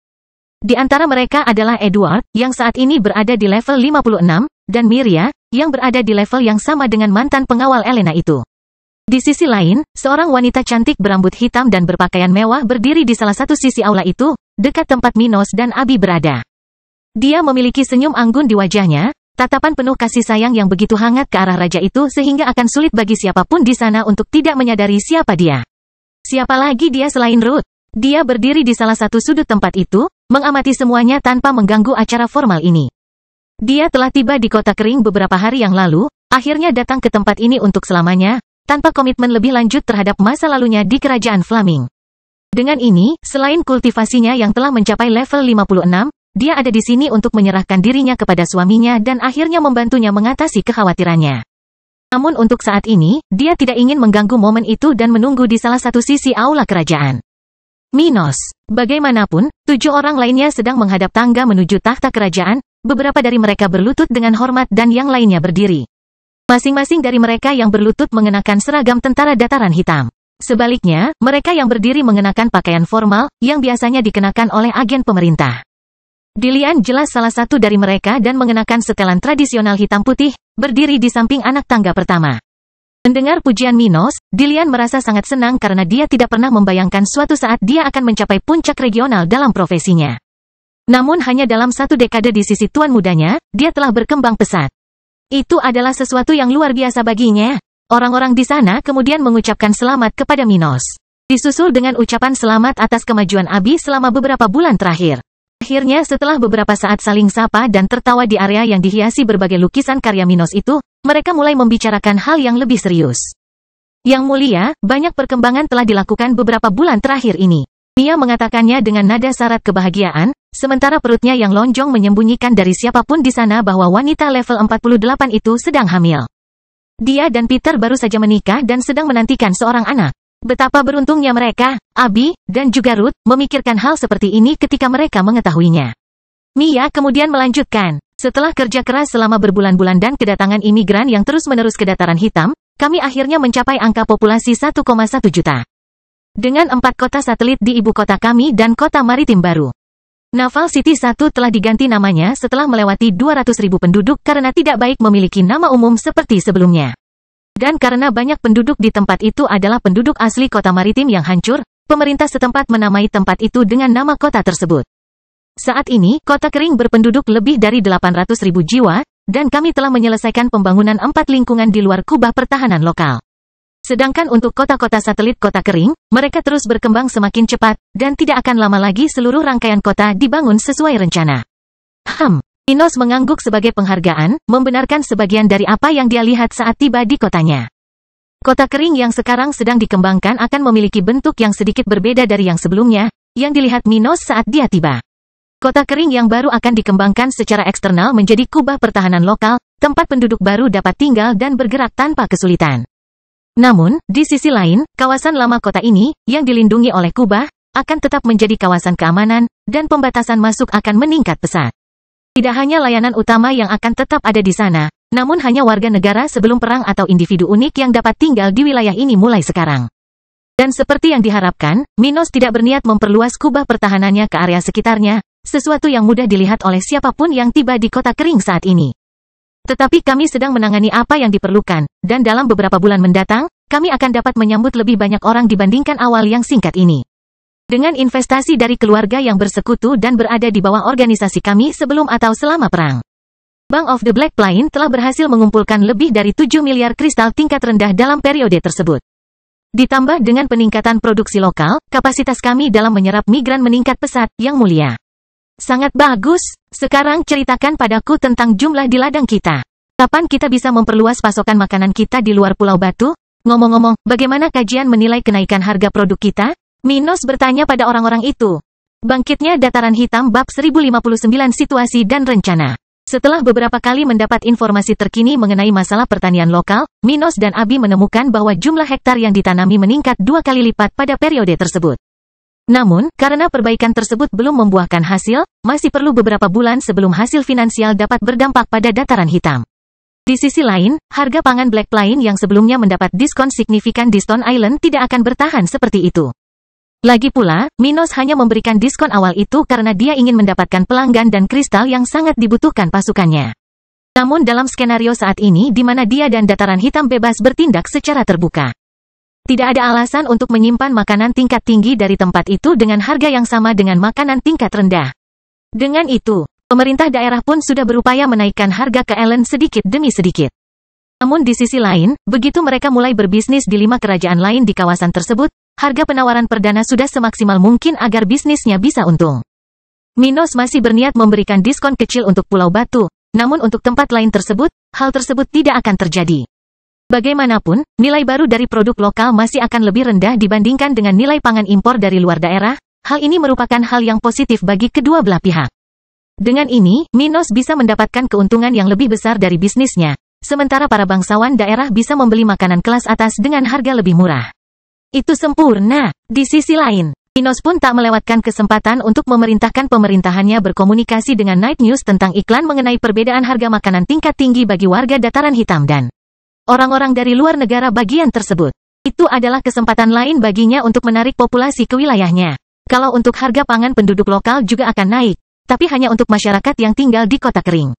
Di antara mereka adalah Edward, yang saat ini berada di level 56, dan Miria, yang berada di level yang sama dengan mantan pengawal Elena itu. Di sisi lain, seorang wanita cantik berambut hitam dan berpakaian mewah berdiri di salah satu sisi aula itu, dekat tempat Minos dan Abi berada. Dia memiliki senyum anggun di wajahnya, tatapan penuh kasih sayang yang begitu hangat ke arah raja itu sehingga akan sulit bagi siapapun di sana untuk tidak menyadari siapa dia. Siapa lagi dia selain Ruth? Dia berdiri di salah satu sudut tempat itu, mengamati semuanya tanpa mengganggu acara formal ini. Dia telah tiba di kota kering beberapa hari yang lalu, akhirnya datang ke tempat ini untuk selamanya, tanpa komitmen lebih lanjut terhadap masa lalunya di kerajaan Flaming. Dengan ini, selain kultivasinya yang telah mencapai level 56, dia ada di sini untuk menyerahkan dirinya kepada suaminya dan akhirnya membantunya mengatasi kekhawatirannya. Namun untuk saat ini, dia tidak ingin mengganggu momen itu dan menunggu di salah satu sisi aula kerajaan. Minos. Bagaimanapun, 7 orang lainnya sedang menghadap tangga menuju tahta kerajaan, beberapa dari mereka berlutut dengan hormat dan yang lainnya berdiri. Masing-masing dari mereka yang berlutut mengenakan seragam tentara dataran hitam. Sebaliknya, mereka yang berdiri mengenakan pakaian formal, yang biasanya dikenakan oleh agen pemerintah. Dilian jelas salah satu dari mereka dan mengenakan setelan tradisional hitam putih, berdiri di samping anak tangga pertama. Mendengar pujian Minos, Dilian merasa sangat senang karena dia tidak pernah membayangkan suatu saat dia akan mencapai puncak regional dalam profesinya. Namun hanya dalam 1 dekade di sisi tuan mudanya, dia telah berkembang pesat. Itu adalah sesuatu yang luar biasa baginya. Orang-orang di sana kemudian mengucapkan selamat kepada Minos. Disusul dengan ucapan selamat atas kemajuan Abi selama beberapa bulan terakhir. Akhirnya setelah beberapa saat saling sapa dan tertawa di area yang dihiasi berbagai lukisan karya Minos itu, mereka mulai membicarakan hal yang lebih serius. Yang mulia, banyak perkembangan telah dilakukan beberapa bulan terakhir ini. Mia mengatakannya dengan nada syarat kebahagiaan, sementara perutnya yang lonjong menyembunyikan dari siapapun di sana bahwa wanita level 48 itu sedang hamil. Dia dan Peter baru saja menikah dan sedang menantikan seorang anak. Betapa beruntungnya mereka, Abi, dan juga Ruth, memikirkan hal seperti ini ketika mereka mengetahuinya. Mia kemudian melanjutkan, setelah kerja keras selama berbulan-bulan dan kedatangan imigran yang terus-menerus ke dataran hitam, kami akhirnya mencapai angka populasi 1,1 juta. Dengan 4 kota satelit di ibu kota kami dan kota maritim baru. Naval City 1 telah diganti namanya setelah melewati 200.000 penduduk karena tidak baik memiliki nama umum seperti sebelumnya. Dan karena banyak penduduk di tempat itu adalah penduduk asli kota maritim yang hancur, pemerintah setempat menamai tempat itu dengan nama kota tersebut. Saat ini, kota kering berpenduduk lebih dari 800.000 jiwa, dan kami telah menyelesaikan pembangunan 4 lingkungan di luar kubah pertahanan lokal. Sedangkan untuk kota-kota satelit kota kering, mereka terus berkembang semakin cepat, dan tidak akan lama lagi seluruh rangkaian kota dibangun sesuai rencana. Minos mengangguk sebagai penghargaan, membenarkan sebagian dari apa yang dia lihat saat tiba di kotanya. Kota kering yang sekarang sedang dikembangkan akan memiliki bentuk yang sedikit berbeda dari yang sebelumnya, yang dilihat Minos saat dia tiba. Kota kering yang baru akan dikembangkan secara eksternal menjadi kubah pertahanan lokal, tempat penduduk baru dapat tinggal dan bergerak tanpa kesulitan. Namun, di sisi lain, kawasan lama kota ini, yang dilindungi oleh kubah, akan tetap menjadi kawasan keamanan, dan pembatasan masuk akan meningkat pesat. Tidak hanya layanan utama yang akan tetap ada di sana, namun hanya warga negara sebelum perang atau individu unik yang dapat tinggal di wilayah ini mulai sekarang. Dan seperti yang diharapkan, Minos tidak berniat memperluas kubah pertahanannya ke area sekitarnya, sesuatu yang mudah dilihat oleh siapapun yang tiba di kota kering saat ini. Tetapi kami sedang menangani apa yang diperlukan, dan dalam beberapa bulan mendatang, kami akan dapat menyambut lebih banyak orang dibandingkan awal yang singkat ini. Dengan investasi dari keluarga yang bersekutu dan berada di bawah organisasi kami sebelum atau selama perang. Bank of the Black Plain telah berhasil mengumpulkan lebih dari 7 miliar kristal tingkat rendah dalam periode tersebut. Ditambah dengan peningkatan produksi lokal, kapasitas kami dalam menyerap migran meningkat pesat, Yang Mulia. Sangat bagus. Sekarang ceritakan padaku tentang jumlah di ladang kita. Kapan kita bisa memperluas pasokan makanan kita di luar Pulau Batu? Ngomong-ngomong, bagaimana kajian menilai kenaikan harga produk kita? Minos bertanya pada orang-orang itu. Bangkitnya Dataran Hitam bab 1059 situasi dan rencana. Setelah beberapa kali mendapat informasi terkini mengenai masalah pertanian lokal, Minos dan Abi menemukan bahwa jumlah hektar yang ditanami meningkat 2 kali lipat pada periode tersebut. Namun, karena perbaikan tersebut belum membuahkan hasil, masih perlu beberapa bulan sebelum hasil finansial dapat berdampak pada Dataran Hitam. Di sisi lain, harga pangan Black Plain yang sebelumnya mendapat diskon signifikan di Stone Island tidak akan bertahan seperti itu. Lagi pula, Minos hanya memberikan diskon awal itu karena dia ingin mendapatkan pelanggan dan kristal yang sangat dibutuhkan pasukannya. Namun dalam skenario saat ini di mana dia dan Dataran Hitam bebas bertindak secara terbuka. Tidak ada alasan untuk menyimpan makanan tingkat tinggi dari tempat itu dengan harga yang sama dengan makanan tingkat rendah. Dengan itu, pemerintah daerah pun sudah berupaya menaikkan harga ke Ellen sedikit demi sedikit. Namun di sisi lain, begitu mereka mulai berbisnis di 5 kerajaan lain di kawasan tersebut, harga penawaran perdana sudah semaksimal mungkin agar bisnisnya bisa untung. Minos masih berniat memberikan diskon kecil untuk Pulau Batu, namun untuk tempat lain tersebut, hal tersebut tidak akan terjadi. Bagaimanapun, nilai baru dari produk lokal masih akan lebih rendah dibandingkan dengan nilai pangan impor dari luar daerah. Hal ini merupakan hal yang positif bagi kedua belah pihak. Dengan ini, Minos bisa mendapatkan keuntungan yang lebih besar dari bisnisnya, sementara para bangsawan daerah bisa membeli makanan kelas atas dengan harga lebih murah. Itu sempurna. Di sisi lain, Minos pun tak melewatkan kesempatan untuk memerintahkan pemerintahannya berkomunikasi dengan Night News tentang iklan mengenai perbedaan harga makanan tingkat tinggi bagi warga Dataran Hitam dan orang-orang dari luar negara bagian tersebut. Itu adalah kesempatan lain baginya untuk menarik populasi ke wilayahnya. Kalau untuk harga pangan penduduk lokal juga akan naik, tapi hanya untuk masyarakat yang tinggal di kota kering.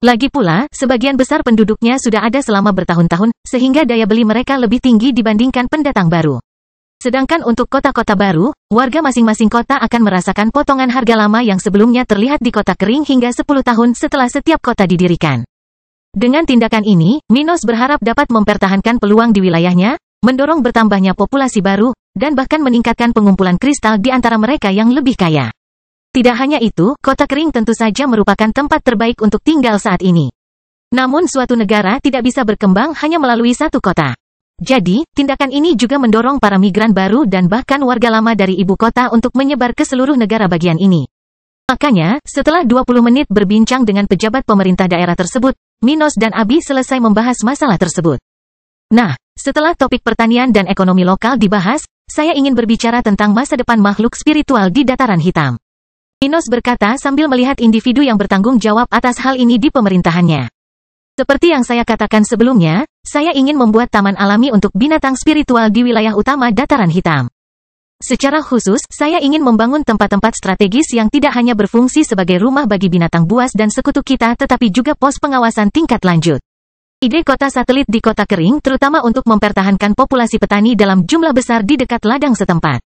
Lagi pula, sebagian besar penduduknya sudah ada selama bertahun-tahun, sehingga daya beli mereka lebih tinggi dibandingkan pendatang baru. Sedangkan untuk kota-kota baru, warga masing-masing kota akan merasakan potongan harga lama yang sebelumnya terlihat di kota kering hingga 10 tahun setelah setiap kota didirikan. Dengan tindakan ini, Minos berharap dapat mempertahankan peluang di wilayahnya, mendorong bertambahnya populasi baru, dan bahkan meningkatkan pengumpulan kristal di antara mereka yang lebih kaya. Tidak hanya itu, kota kering tentu saja merupakan tempat terbaik untuk tinggal saat ini. Namun suatu negara tidak bisa berkembang hanya melalui satu kota. Jadi, tindakan ini juga mendorong para migran baru dan bahkan warga lama dari ibu kota untuk menyebar ke seluruh negara bagian ini. Makanya, setelah 20 menit berbincang dengan pejabat pemerintah daerah tersebut, Minos dan Abi selesai membahas masalah tersebut. Nah, setelah topik pertanian dan ekonomi lokal dibahas, saya ingin berbicara tentang masa depan makhluk spiritual di Dataran Hitam. Minos berkata sambil melihat individu yang bertanggung jawab atas hal ini di pemerintahannya. Seperti yang saya katakan sebelumnya, saya ingin membuat taman alami untuk binatang spiritual di wilayah utama Dataran Hitam. Secara khusus, saya ingin membangun tempat-tempat strategis yang tidak hanya berfungsi sebagai rumah bagi binatang buas dan sekutu kita tetapi juga pos pengawasan tingkat lanjut. Ide kota satelit di kota kering terutama untuk mempertahankan populasi petani dalam jumlah besar di dekat ladang setempat.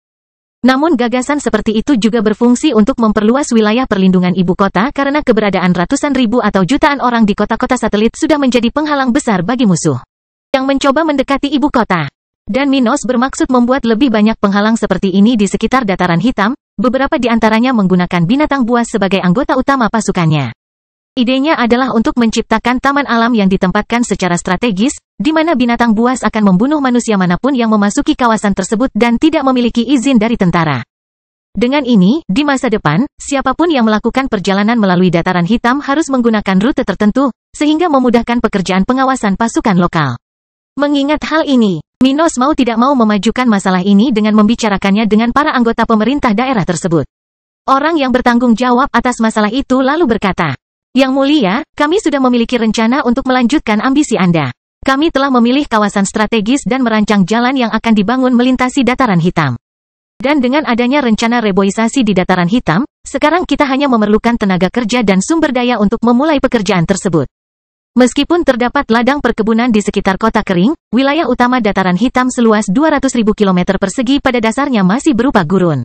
Namun gagasan seperti itu juga berfungsi untuk memperluas wilayah perlindungan ibu kota karena keberadaan ratusan ribu atau jutaan orang di kota-kota satelit sudah menjadi penghalang besar bagi musuh yang mencoba mendekati ibu kota. Dan Minos bermaksud membuat lebih banyak penghalang seperti ini di sekitar Dataran Hitam, beberapa di antaranya menggunakan binatang buas sebagai anggota utama pasukannya. Idenya adalah untuk menciptakan taman alam yang ditempatkan secara strategis, di mana binatang buas akan membunuh manusia manapun yang memasuki kawasan tersebut dan tidak memiliki izin dari tentara. Dengan ini, di masa depan, siapapun yang melakukan perjalanan melalui Dataran Hitam harus menggunakan rute tertentu, sehingga memudahkan pekerjaan pengawasan pasukan lokal. Mengingat hal ini, Minos mau tidak mau memajukan masalah ini dengan membicarakannya dengan para anggota pemerintah daerah tersebut. Orang yang bertanggung jawab atas masalah itu lalu berkata, "Yang Mulia, kami sudah memiliki rencana untuk melanjutkan ambisi Anda. Kami telah memilih kawasan strategis dan merancang jalan yang akan dibangun melintasi Dataran Hitam. Dan dengan adanya rencana reboisasi di Dataran Hitam, sekarang kita hanya memerlukan tenaga kerja dan sumber daya untuk memulai pekerjaan tersebut. Meskipun terdapat ladang perkebunan di sekitar kota kering, wilayah utama Dataran Hitam seluas 200.000 km persegi pada dasarnya masih berupa gurun.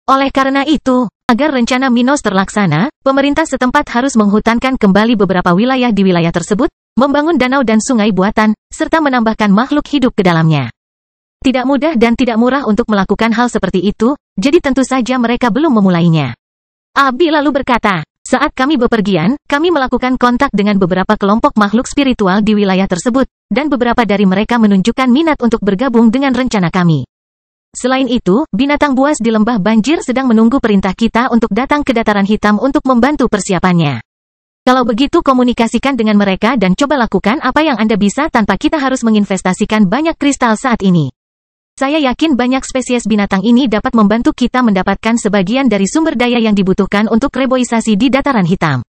Oleh karena itu, agar rencana Minos terlaksana, pemerintah setempat harus menghutankan kembali beberapa wilayah di wilayah tersebut, membangun danau dan sungai buatan, serta menambahkan makhluk hidup ke dalamnya. Tidak mudah dan tidak murah untuk melakukan hal seperti itu, jadi tentu saja mereka belum memulainya. Abi lalu berkata, saat kami bepergian, kami melakukan kontak dengan beberapa kelompok makhluk spiritual di wilayah tersebut, dan beberapa dari mereka menunjukkan minat untuk bergabung dengan rencana kami. Selain itu, binatang buas di lembah banjir sedang menunggu perintah kita untuk datang ke dataran hitam untuk membantu persiapannya. Kalau begitu komunikasikan dengan mereka dan coba lakukan apa yang Anda bisa tanpa kita harus menginvestasikan banyak kristal saat ini. Saya yakin banyak spesies binatang ini dapat membantu kita mendapatkan sebagian dari sumber daya yang dibutuhkan untuk reboisasi di dataran hitam.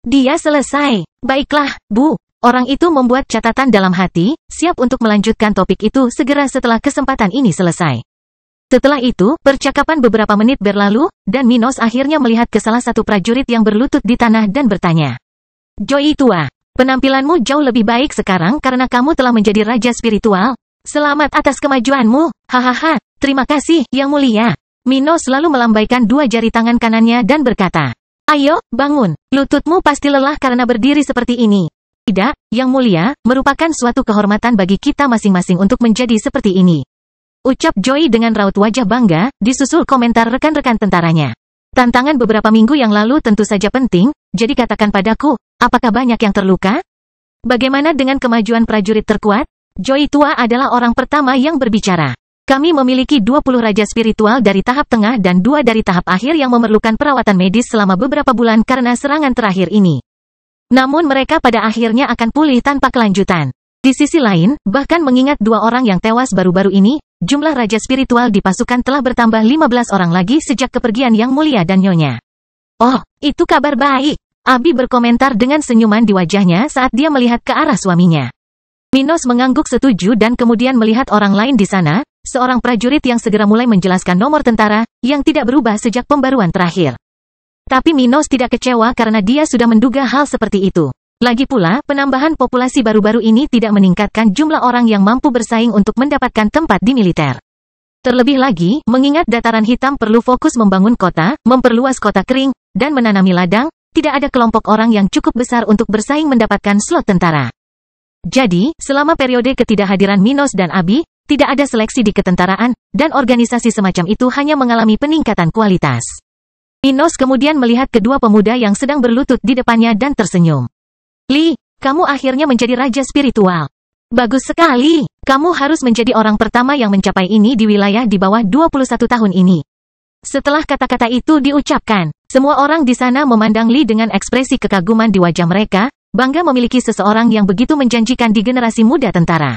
Dia selesai. Baiklah, Bu. Orang itu membuat catatan dalam hati, siap untuk melanjutkan topik itu segera setelah kesempatan ini selesai. Setelah itu, percakapan beberapa menit berlalu, dan Minos akhirnya melihat ke salah satu prajurit yang berlutut di tanah dan bertanya. Joey tua, penampilanmu jauh lebih baik sekarang karena kamu telah menjadi raja spiritual. Selamat atas kemajuanmu, hahaha, terima kasih, Yang Mulia. Minos lalu melambaikan dua jari tangan kanannya dan berkata, ayo, bangun, lututmu pasti lelah karena berdiri seperti ini. Tidak, Yang Mulia, merupakan suatu kehormatan bagi kita masing-masing untuk menjadi seperti ini. Ucap Joey dengan raut wajah bangga, disusul komentar rekan-rekan tentaranya. Tantangan beberapa minggu yang lalu tentu saja penting, jadi katakan padaku, apakah banyak yang terluka? Bagaimana dengan kemajuan prajurit terkuat? Joey tua adalah orang pertama yang berbicara. Kami memiliki 20 raja spiritual dari tahap tengah dan 2 dari tahap akhir yang memerlukan perawatan medis selama beberapa bulan karena serangan terakhir ini. Namun mereka pada akhirnya akan pulih tanpa kelanjutan. Di sisi lain, bahkan mengingat 2 orang yang tewas baru-baru ini, jumlah raja spiritual di pasukan telah bertambah 15 orang lagi sejak kepergian Yang Mulia dan Nyonya. Oh, itu kabar baik. Abi berkomentar dengan senyuman di wajahnya saat dia melihat ke arah suaminya. Minos mengangguk setuju dan kemudian melihat orang lain di sana, seorang prajurit yang segera mulai menjelaskan nomor tentara, yang tidak berubah sejak pembaruan terakhir. Tapi Minos tidak kecewa karena dia sudah menduga hal seperti itu. Lagi pula, penambahan populasi baru-baru ini tidak meningkatkan jumlah orang yang mampu bersaing untuk mendapatkan tempat di militer. Terlebih lagi, mengingat dataran hitam perlu fokus membangun kota, memperluas kota kering, dan menanami ladang, tidak ada kelompok orang yang cukup besar untuk bersaing mendapatkan slot tentara. Jadi, selama periode ketidakhadiran Minos dan Abi, tidak ada seleksi di ketentaraan, dan organisasi semacam itu hanya mengalami peningkatan kualitas. Minos kemudian melihat kedua pemuda yang sedang berlutut di depannya dan tersenyum. Li, kamu akhirnya menjadi raja spiritual. Bagus sekali, kamu harus menjadi orang pertama yang mencapai ini di wilayah di bawah 21 tahun ini. Setelah kata-kata itu diucapkan, semua orang di sana memandang Li dengan ekspresi kekaguman di wajah mereka, bangga memiliki seseorang yang begitu menjanjikan di generasi muda tentara.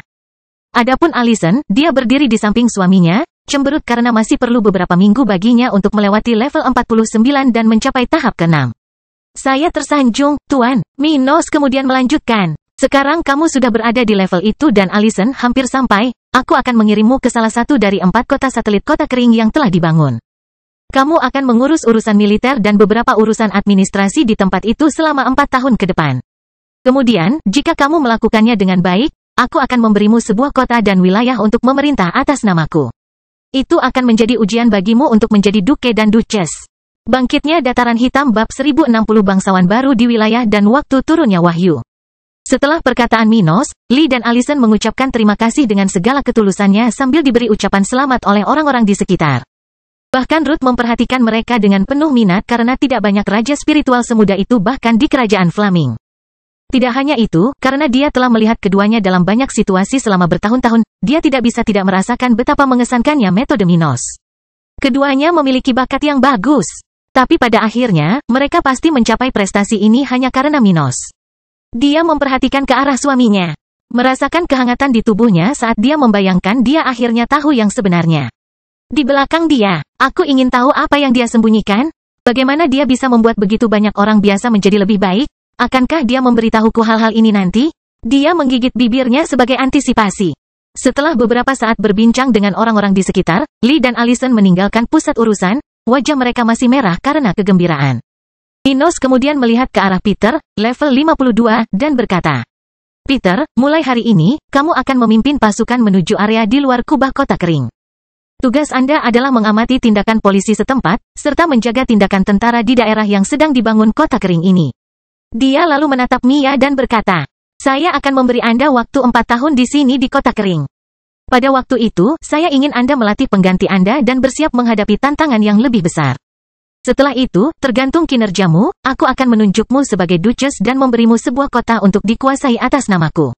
Adapun Allison, dia berdiri di samping suaminya, cemberut karena masih perlu beberapa minggu baginya untuk melewati level 49 dan mencapai tahap ke-6. Saya tersanjung, Tuan. Minos kemudian melanjutkan. Sekarang kamu sudah berada di level itu dan Allison hampir sampai, aku akan mengirimmu ke salah satu dari 4 kota satelit kota kering yang telah dibangun. Kamu akan mengurus urusan militer dan beberapa urusan administrasi di tempat itu selama 4 tahun ke depan. Kemudian, jika kamu melakukannya dengan baik, aku akan memberimu sebuah kota dan wilayah untuk memerintah atas namaku. Itu akan menjadi ujian bagimu untuk menjadi duke dan duchess. Bangkitnya Dataran Hitam bab 1060 bangsawan baru di wilayah dan waktu turunnya wahyu. Setelah perkataan Minos, Lee dan Allison mengucapkan terima kasih dengan segala ketulusannya sambil diberi ucapan selamat oleh orang-orang di sekitar. Bahkan Ruth memperhatikan mereka dengan penuh minat karena tidak banyak raja spiritual semuda itu bahkan di kerajaan Flaming. Tidak hanya itu, karena dia telah melihat keduanya dalam banyak situasi selama bertahun-tahun, dia tidak bisa tidak merasakan betapa mengesankannya metode Minos. Keduanya memiliki bakat yang bagus. Tapi pada akhirnya, mereka pasti mencapai prestasi ini hanya karena Minos. Dia memperhatikan ke arah suaminya. Merasakan kehangatan di tubuhnya saat dia membayangkan dia akhirnya tahu yang sebenarnya. Di belakang dia, aku ingin tahu apa yang dia sembunyikan. Bagaimana dia bisa membuat begitu banyak orang biasa menjadi lebih baik? Akankah dia memberitahuku hal-hal ini nanti? Dia menggigit bibirnya sebagai antisipasi. Setelah beberapa saat berbincang dengan orang-orang di sekitar, Lee dan Allison meninggalkan pusat urusan, wajah mereka masih merah karena kegembiraan. Minos kemudian melihat ke arah Peter, level 52, dan berkata, Peter, mulai hari ini, kamu akan memimpin pasukan menuju area di luar kubah kota kering. Tugas Anda adalah mengamati tindakan polisi setempat, serta menjaga tindakan tentara di daerah yang sedang dibangun kota kering ini. Dia lalu menatap Mia dan berkata, saya akan memberi Anda waktu 4 tahun di sini di kota kering. Pada waktu itu, saya ingin Anda melatih pengganti Anda dan bersiap menghadapi tantangan yang lebih besar. Setelah itu, tergantung kinerjamu, aku akan menunjukmu sebagai Duchess dan memberimu sebuah kota untuk dikuasai atas namaku.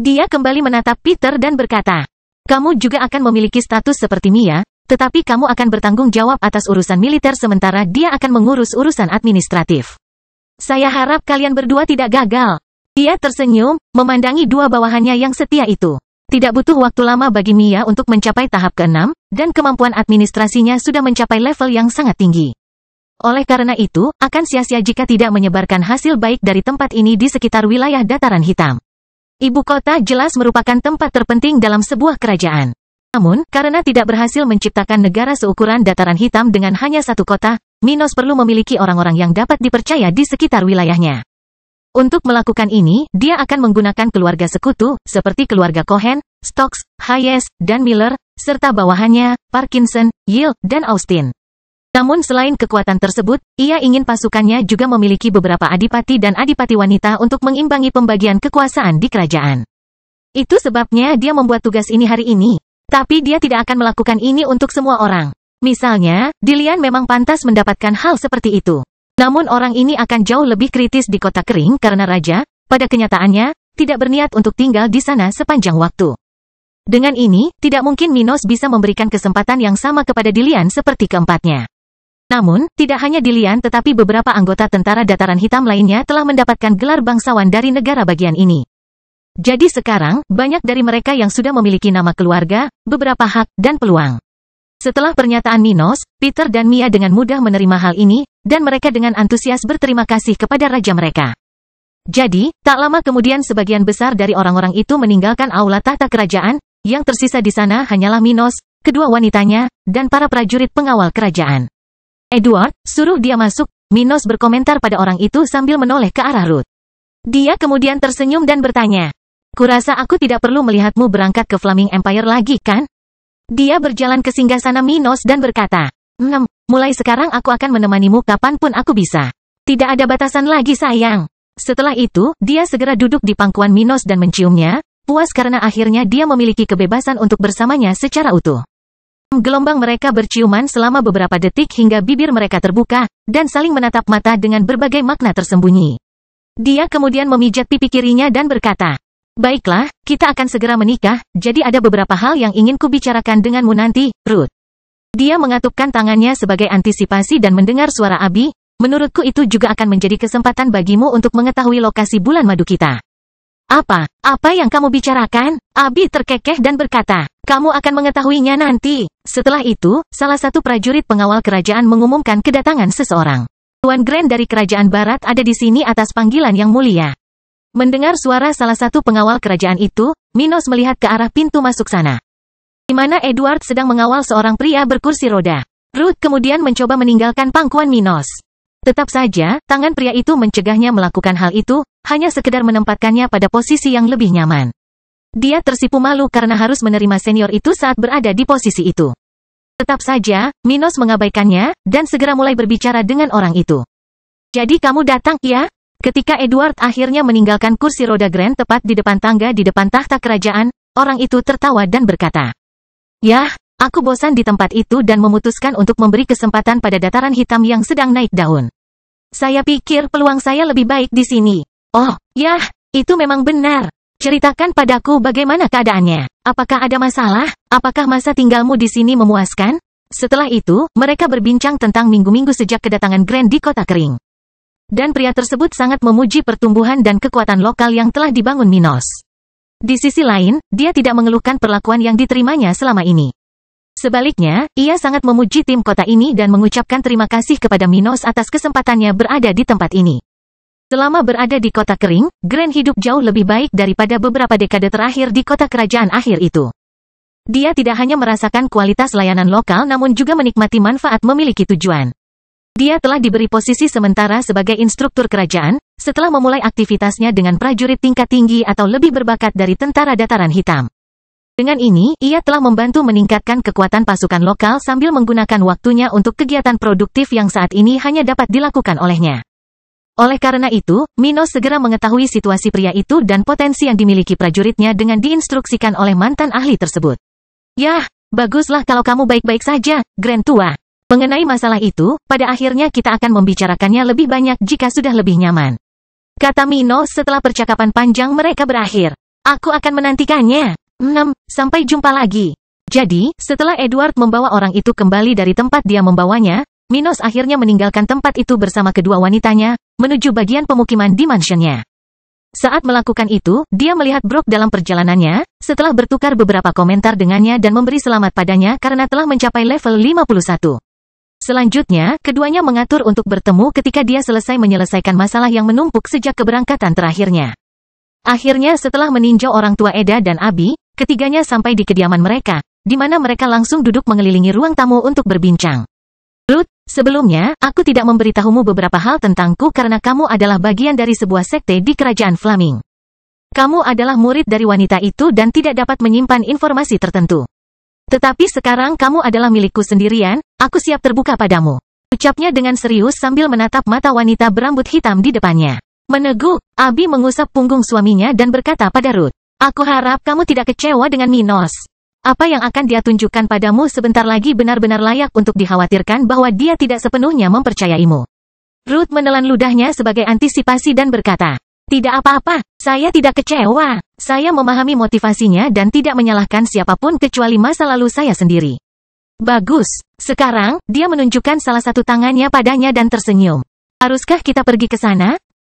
Dia kembali menatap Peter dan berkata, kamu juga akan memiliki status seperti Mia, tetapi kamu akan bertanggung jawab atas urusan militer sementara dia akan mengurus urusan administratif. Saya harap kalian berdua tidak gagal. Dia tersenyum, memandangi dua bawahannya yang setia itu. Tidak butuh waktu lama bagi Mia untuk mencapai tahap ke-6, dan kemampuan administrasinya sudah mencapai level yang sangat tinggi. Oleh karena itu, akan sia-sia jika tidak menyebarkan hasil baik dari tempat ini di sekitar wilayah Dataran Hitam. Ibu kota jelas merupakan tempat terpenting dalam sebuah kerajaan. Namun, karena tidak berhasil menciptakan negara seukuran Dataran Hitam dengan hanya satu kota, Minos perlu memiliki orang-orang yang dapat dipercaya di sekitar wilayahnya. Untuk melakukan ini, dia akan menggunakan keluarga sekutu, seperti keluarga Cohen, Stokes, Hayes, dan Miller, serta bawahannya, Parkinson, Yale, dan Austin. Namun selain kekuatan tersebut, ia ingin pasukannya juga memiliki beberapa adipati dan adipati wanita untuk mengimbangi pembagian kekuasaan di kerajaan. Itu sebabnya dia membuat tugas ini hari ini. Tapi dia tidak akan melakukan ini untuk semua orang. Misalnya, Dillian memang pantas mendapatkan hal seperti itu. Namun orang ini akan jauh lebih kritis di kota kering karena raja, pada kenyataannya, tidak berniat untuk tinggal di sana sepanjang waktu. Dengan ini, tidak mungkin Minos bisa memberikan kesempatan yang sama kepada Dillian seperti keempatnya. Namun, tidak hanya Dillian tetapi beberapa anggota tentara Dataran Hitam lainnya telah mendapatkan gelar bangsawan dari negara bagian ini. Jadi sekarang, banyak dari mereka yang sudah memiliki nama keluarga, beberapa hak, dan peluang. Setelah pernyataan Minos, Peter dan Mia dengan mudah menerima hal ini, dan mereka dengan antusias berterima kasih kepada raja mereka. Jadi, tak lama kemudian sebagian besar dari orang-orang itu meninggalkan aula tahta kerajaan, yang tersisa di sana hanyalah Minos, kedua wanitanya, dan para prajurit pengawal kerajaan. Edward, suruh dia masuk, Minos berkomentar pada orang itu sambil menoleh ke arah Ruth. Dia kemudian tersenyum dan bertanya, kurasa aku tidak perlu melihatmu berangkat ke Flaming Empire lagi, kan? Dia berjalan ke singgasana Minos dan berkata, mulai sekarang aku akan menemanimu kapanpun aku bisa. Tidak ada batasan lagi sayang. Setelah itu, dia segera duduk di pangkuan Minos dan menciumnya, puas karena akhirnya dia memiliki kebebasan untuk bersamanya secara utuh. Gelombang mereka berciuman selama beberapa detik hingga bibir mereka terbuka, dan saling menatap mata dengan berbagai makna tersembunyi. Dia kemudian memijat pipi kirinya dan berkata, baiklah, kita akan segera menikah, jadi ada beberapa hal yang ingin kubicarakan denganmu nanti, Ruth. Dia mengatupkan tangannya sebagai antisipasi dan mendengar suara Abi, menurutku itu juga akan menjadi kesempatan bagimu untuk mengetahui lokasi bulan madu kita. Apa yang kamu bicarakan? Abi terkekeh dan berkata, kamu akan mengetahuinya nanti. Setelah itu, salah satu prajurit pengawal kerajaan mengumumkan kedatangan seseorang. Tuan Grand dari kerajaan barat ada di sini atas panggilan yang mulia. Mendengar suara salah satu pengawal kerajaan itu, Minos melihat ke arah pintu masuk sana. Di mana Edward sedang mengawal seorang pria berkursi roda. Ruth kemudian mencoba meninggalkan pangkuan Minos. Tetap saja, tangan pria itu mencegahnya melakukan hal itu, hanya sekedar menempatkannya pada posisi yang lebih nyaman. Dia tersipu malu karena harus menerima senior itu saat berada di posisi itu. Tetap saja, Minos mengabaikannya, dan segera mulai berbicara dengan orang itu. Jadi kamu datang, ya? Ketika Edward akhirnya meninggalkan kursi roda Grand tepat di depan tangga di depan tahta kerajaan, orang itu tertawa dan berkata, yah, aku bosan di tempat itu dan memutuskan untuk memberi kesempatan pada Dataran Hitam yang sedang naik daun. Saya pikir peluang saya lebih baik di sini. Oh, yah, itu memang benar. Ceritakan padaku bagaimana keadaannya. Apakah ada masalah? Apakah masa tinggalmu di sini memuaskan? Setelah itu, mereka berbincang tentang minggu-minggu sejak kedatangan Grand di kota kering. Dan pria tersebut sangat memuji pertumbuhan dan kekuatan lokal yang telah dibangun Minos. Di sisi lain, dia tidak mengeluhkan perlakuan yang diterimanya selama ini. Sebaliknya, ia sangat memuji tim kota ini dan mengucapkan terima kasih kepada Minos atas kesempatannya berada di tempat ini. Selama berada di kota kering, Grand hidup jauh lebih baik daripada beberapa dekade terakhir di kota kerajaan akhir itu. Dia tidak hanya merasakan kualitas layanan lokal namun juga menikmati manfaat memiliki tujuan. Dia telah diberi posisi sementara sebagai instruktur kerajaan, setelah memulai aktivitasnya dengan prajurit tingkat tinggi atau lebih berbakat dari tentara Dataran Hitam. Dengan ini, ia telah membantu meningkatkan kekuatan pasukan lokal sambil menggunakan waktunya untuk kegiatan produktif yang saat ini hanya dapat dilakukan olehnya. Oleh karena itu, Minos segera mengetahui situasi pria itu dan potensi yang dimiliki prajuritnya dengan diinstruksikan oleh mantan ahli tersebut. Yah, baguslah kalau kamu baik-baik saja, Grand Tua. Mengenai masalah itu, pada akhirnya kita akan membicarakannya lebih banyak jika sudah lebih nyaman. Kata Minos setelah percakapan panjang mereka berakhir. Aku akan menantikannya. 6. Sampai jumpa lagi. Jadi, setelah Edward membawa orang itu kembali dari tempat dia membawanya, Minos akhirnya meninggalkan tempat itu bersama kedua wanitanya, menuju bagian pemukiman di mansionnya. Saat melakukan itu, dia melihat Brok dalam perjalanannya, setelah bertukar beberapa komentar dengannya dan memberi selamat padanya karena telah mencapai level 51. Selanjutnya, keduanya mengatur untuk bertemu ketika dia selesai menyelesaikan masalah yang menumpuk sejak keberangkatan terakhirnya. Akhirnya setelah meninjau orang tua Eda dan Abi, ketiganya sampai di kediaman mereka, di mana mereka langsung duduk mengelilingi ruang tamu untuk berbincang. Ruth, sebelumnya, aku tidak memberitahumu beberapa hal tentangku karena kamu adalah bagian dari sebuah sekte di kerajaan Flaming. Kamu adalah murid dari wanita itu dan tidak dapat menyimpan informasi tertentu. Tetapi sekarang kamu adalah milikku sendirian, aku siap terbuka padamu. Ucapnya dengan serius sambil menatap mata wanita berambut hitam di depannya. Meneguk, Abi mengusap punggung suaminya dan berkata pada Ruth, aku harap kamu tidak kecewa dengan Minos. Apa yang akan dia tunjukkan padamu sebentar lagi benar-benar layak untuk dikhawatirkan bahwa dia tidak sepenuhnya mempercayaimu. Ruth menelan ludahnya sebagai antisipasi dan berkata, tidak apa-apa, saya tidak kecewa. Saya memahami motivasinya dan tidak menyalahkan siapapun kecuali masa lalu saya sendiri. Bagus, sekarang, dia menunjukkan salah satu tangannya padanya dan tersenyum. Haruskah kita pergi ke sana?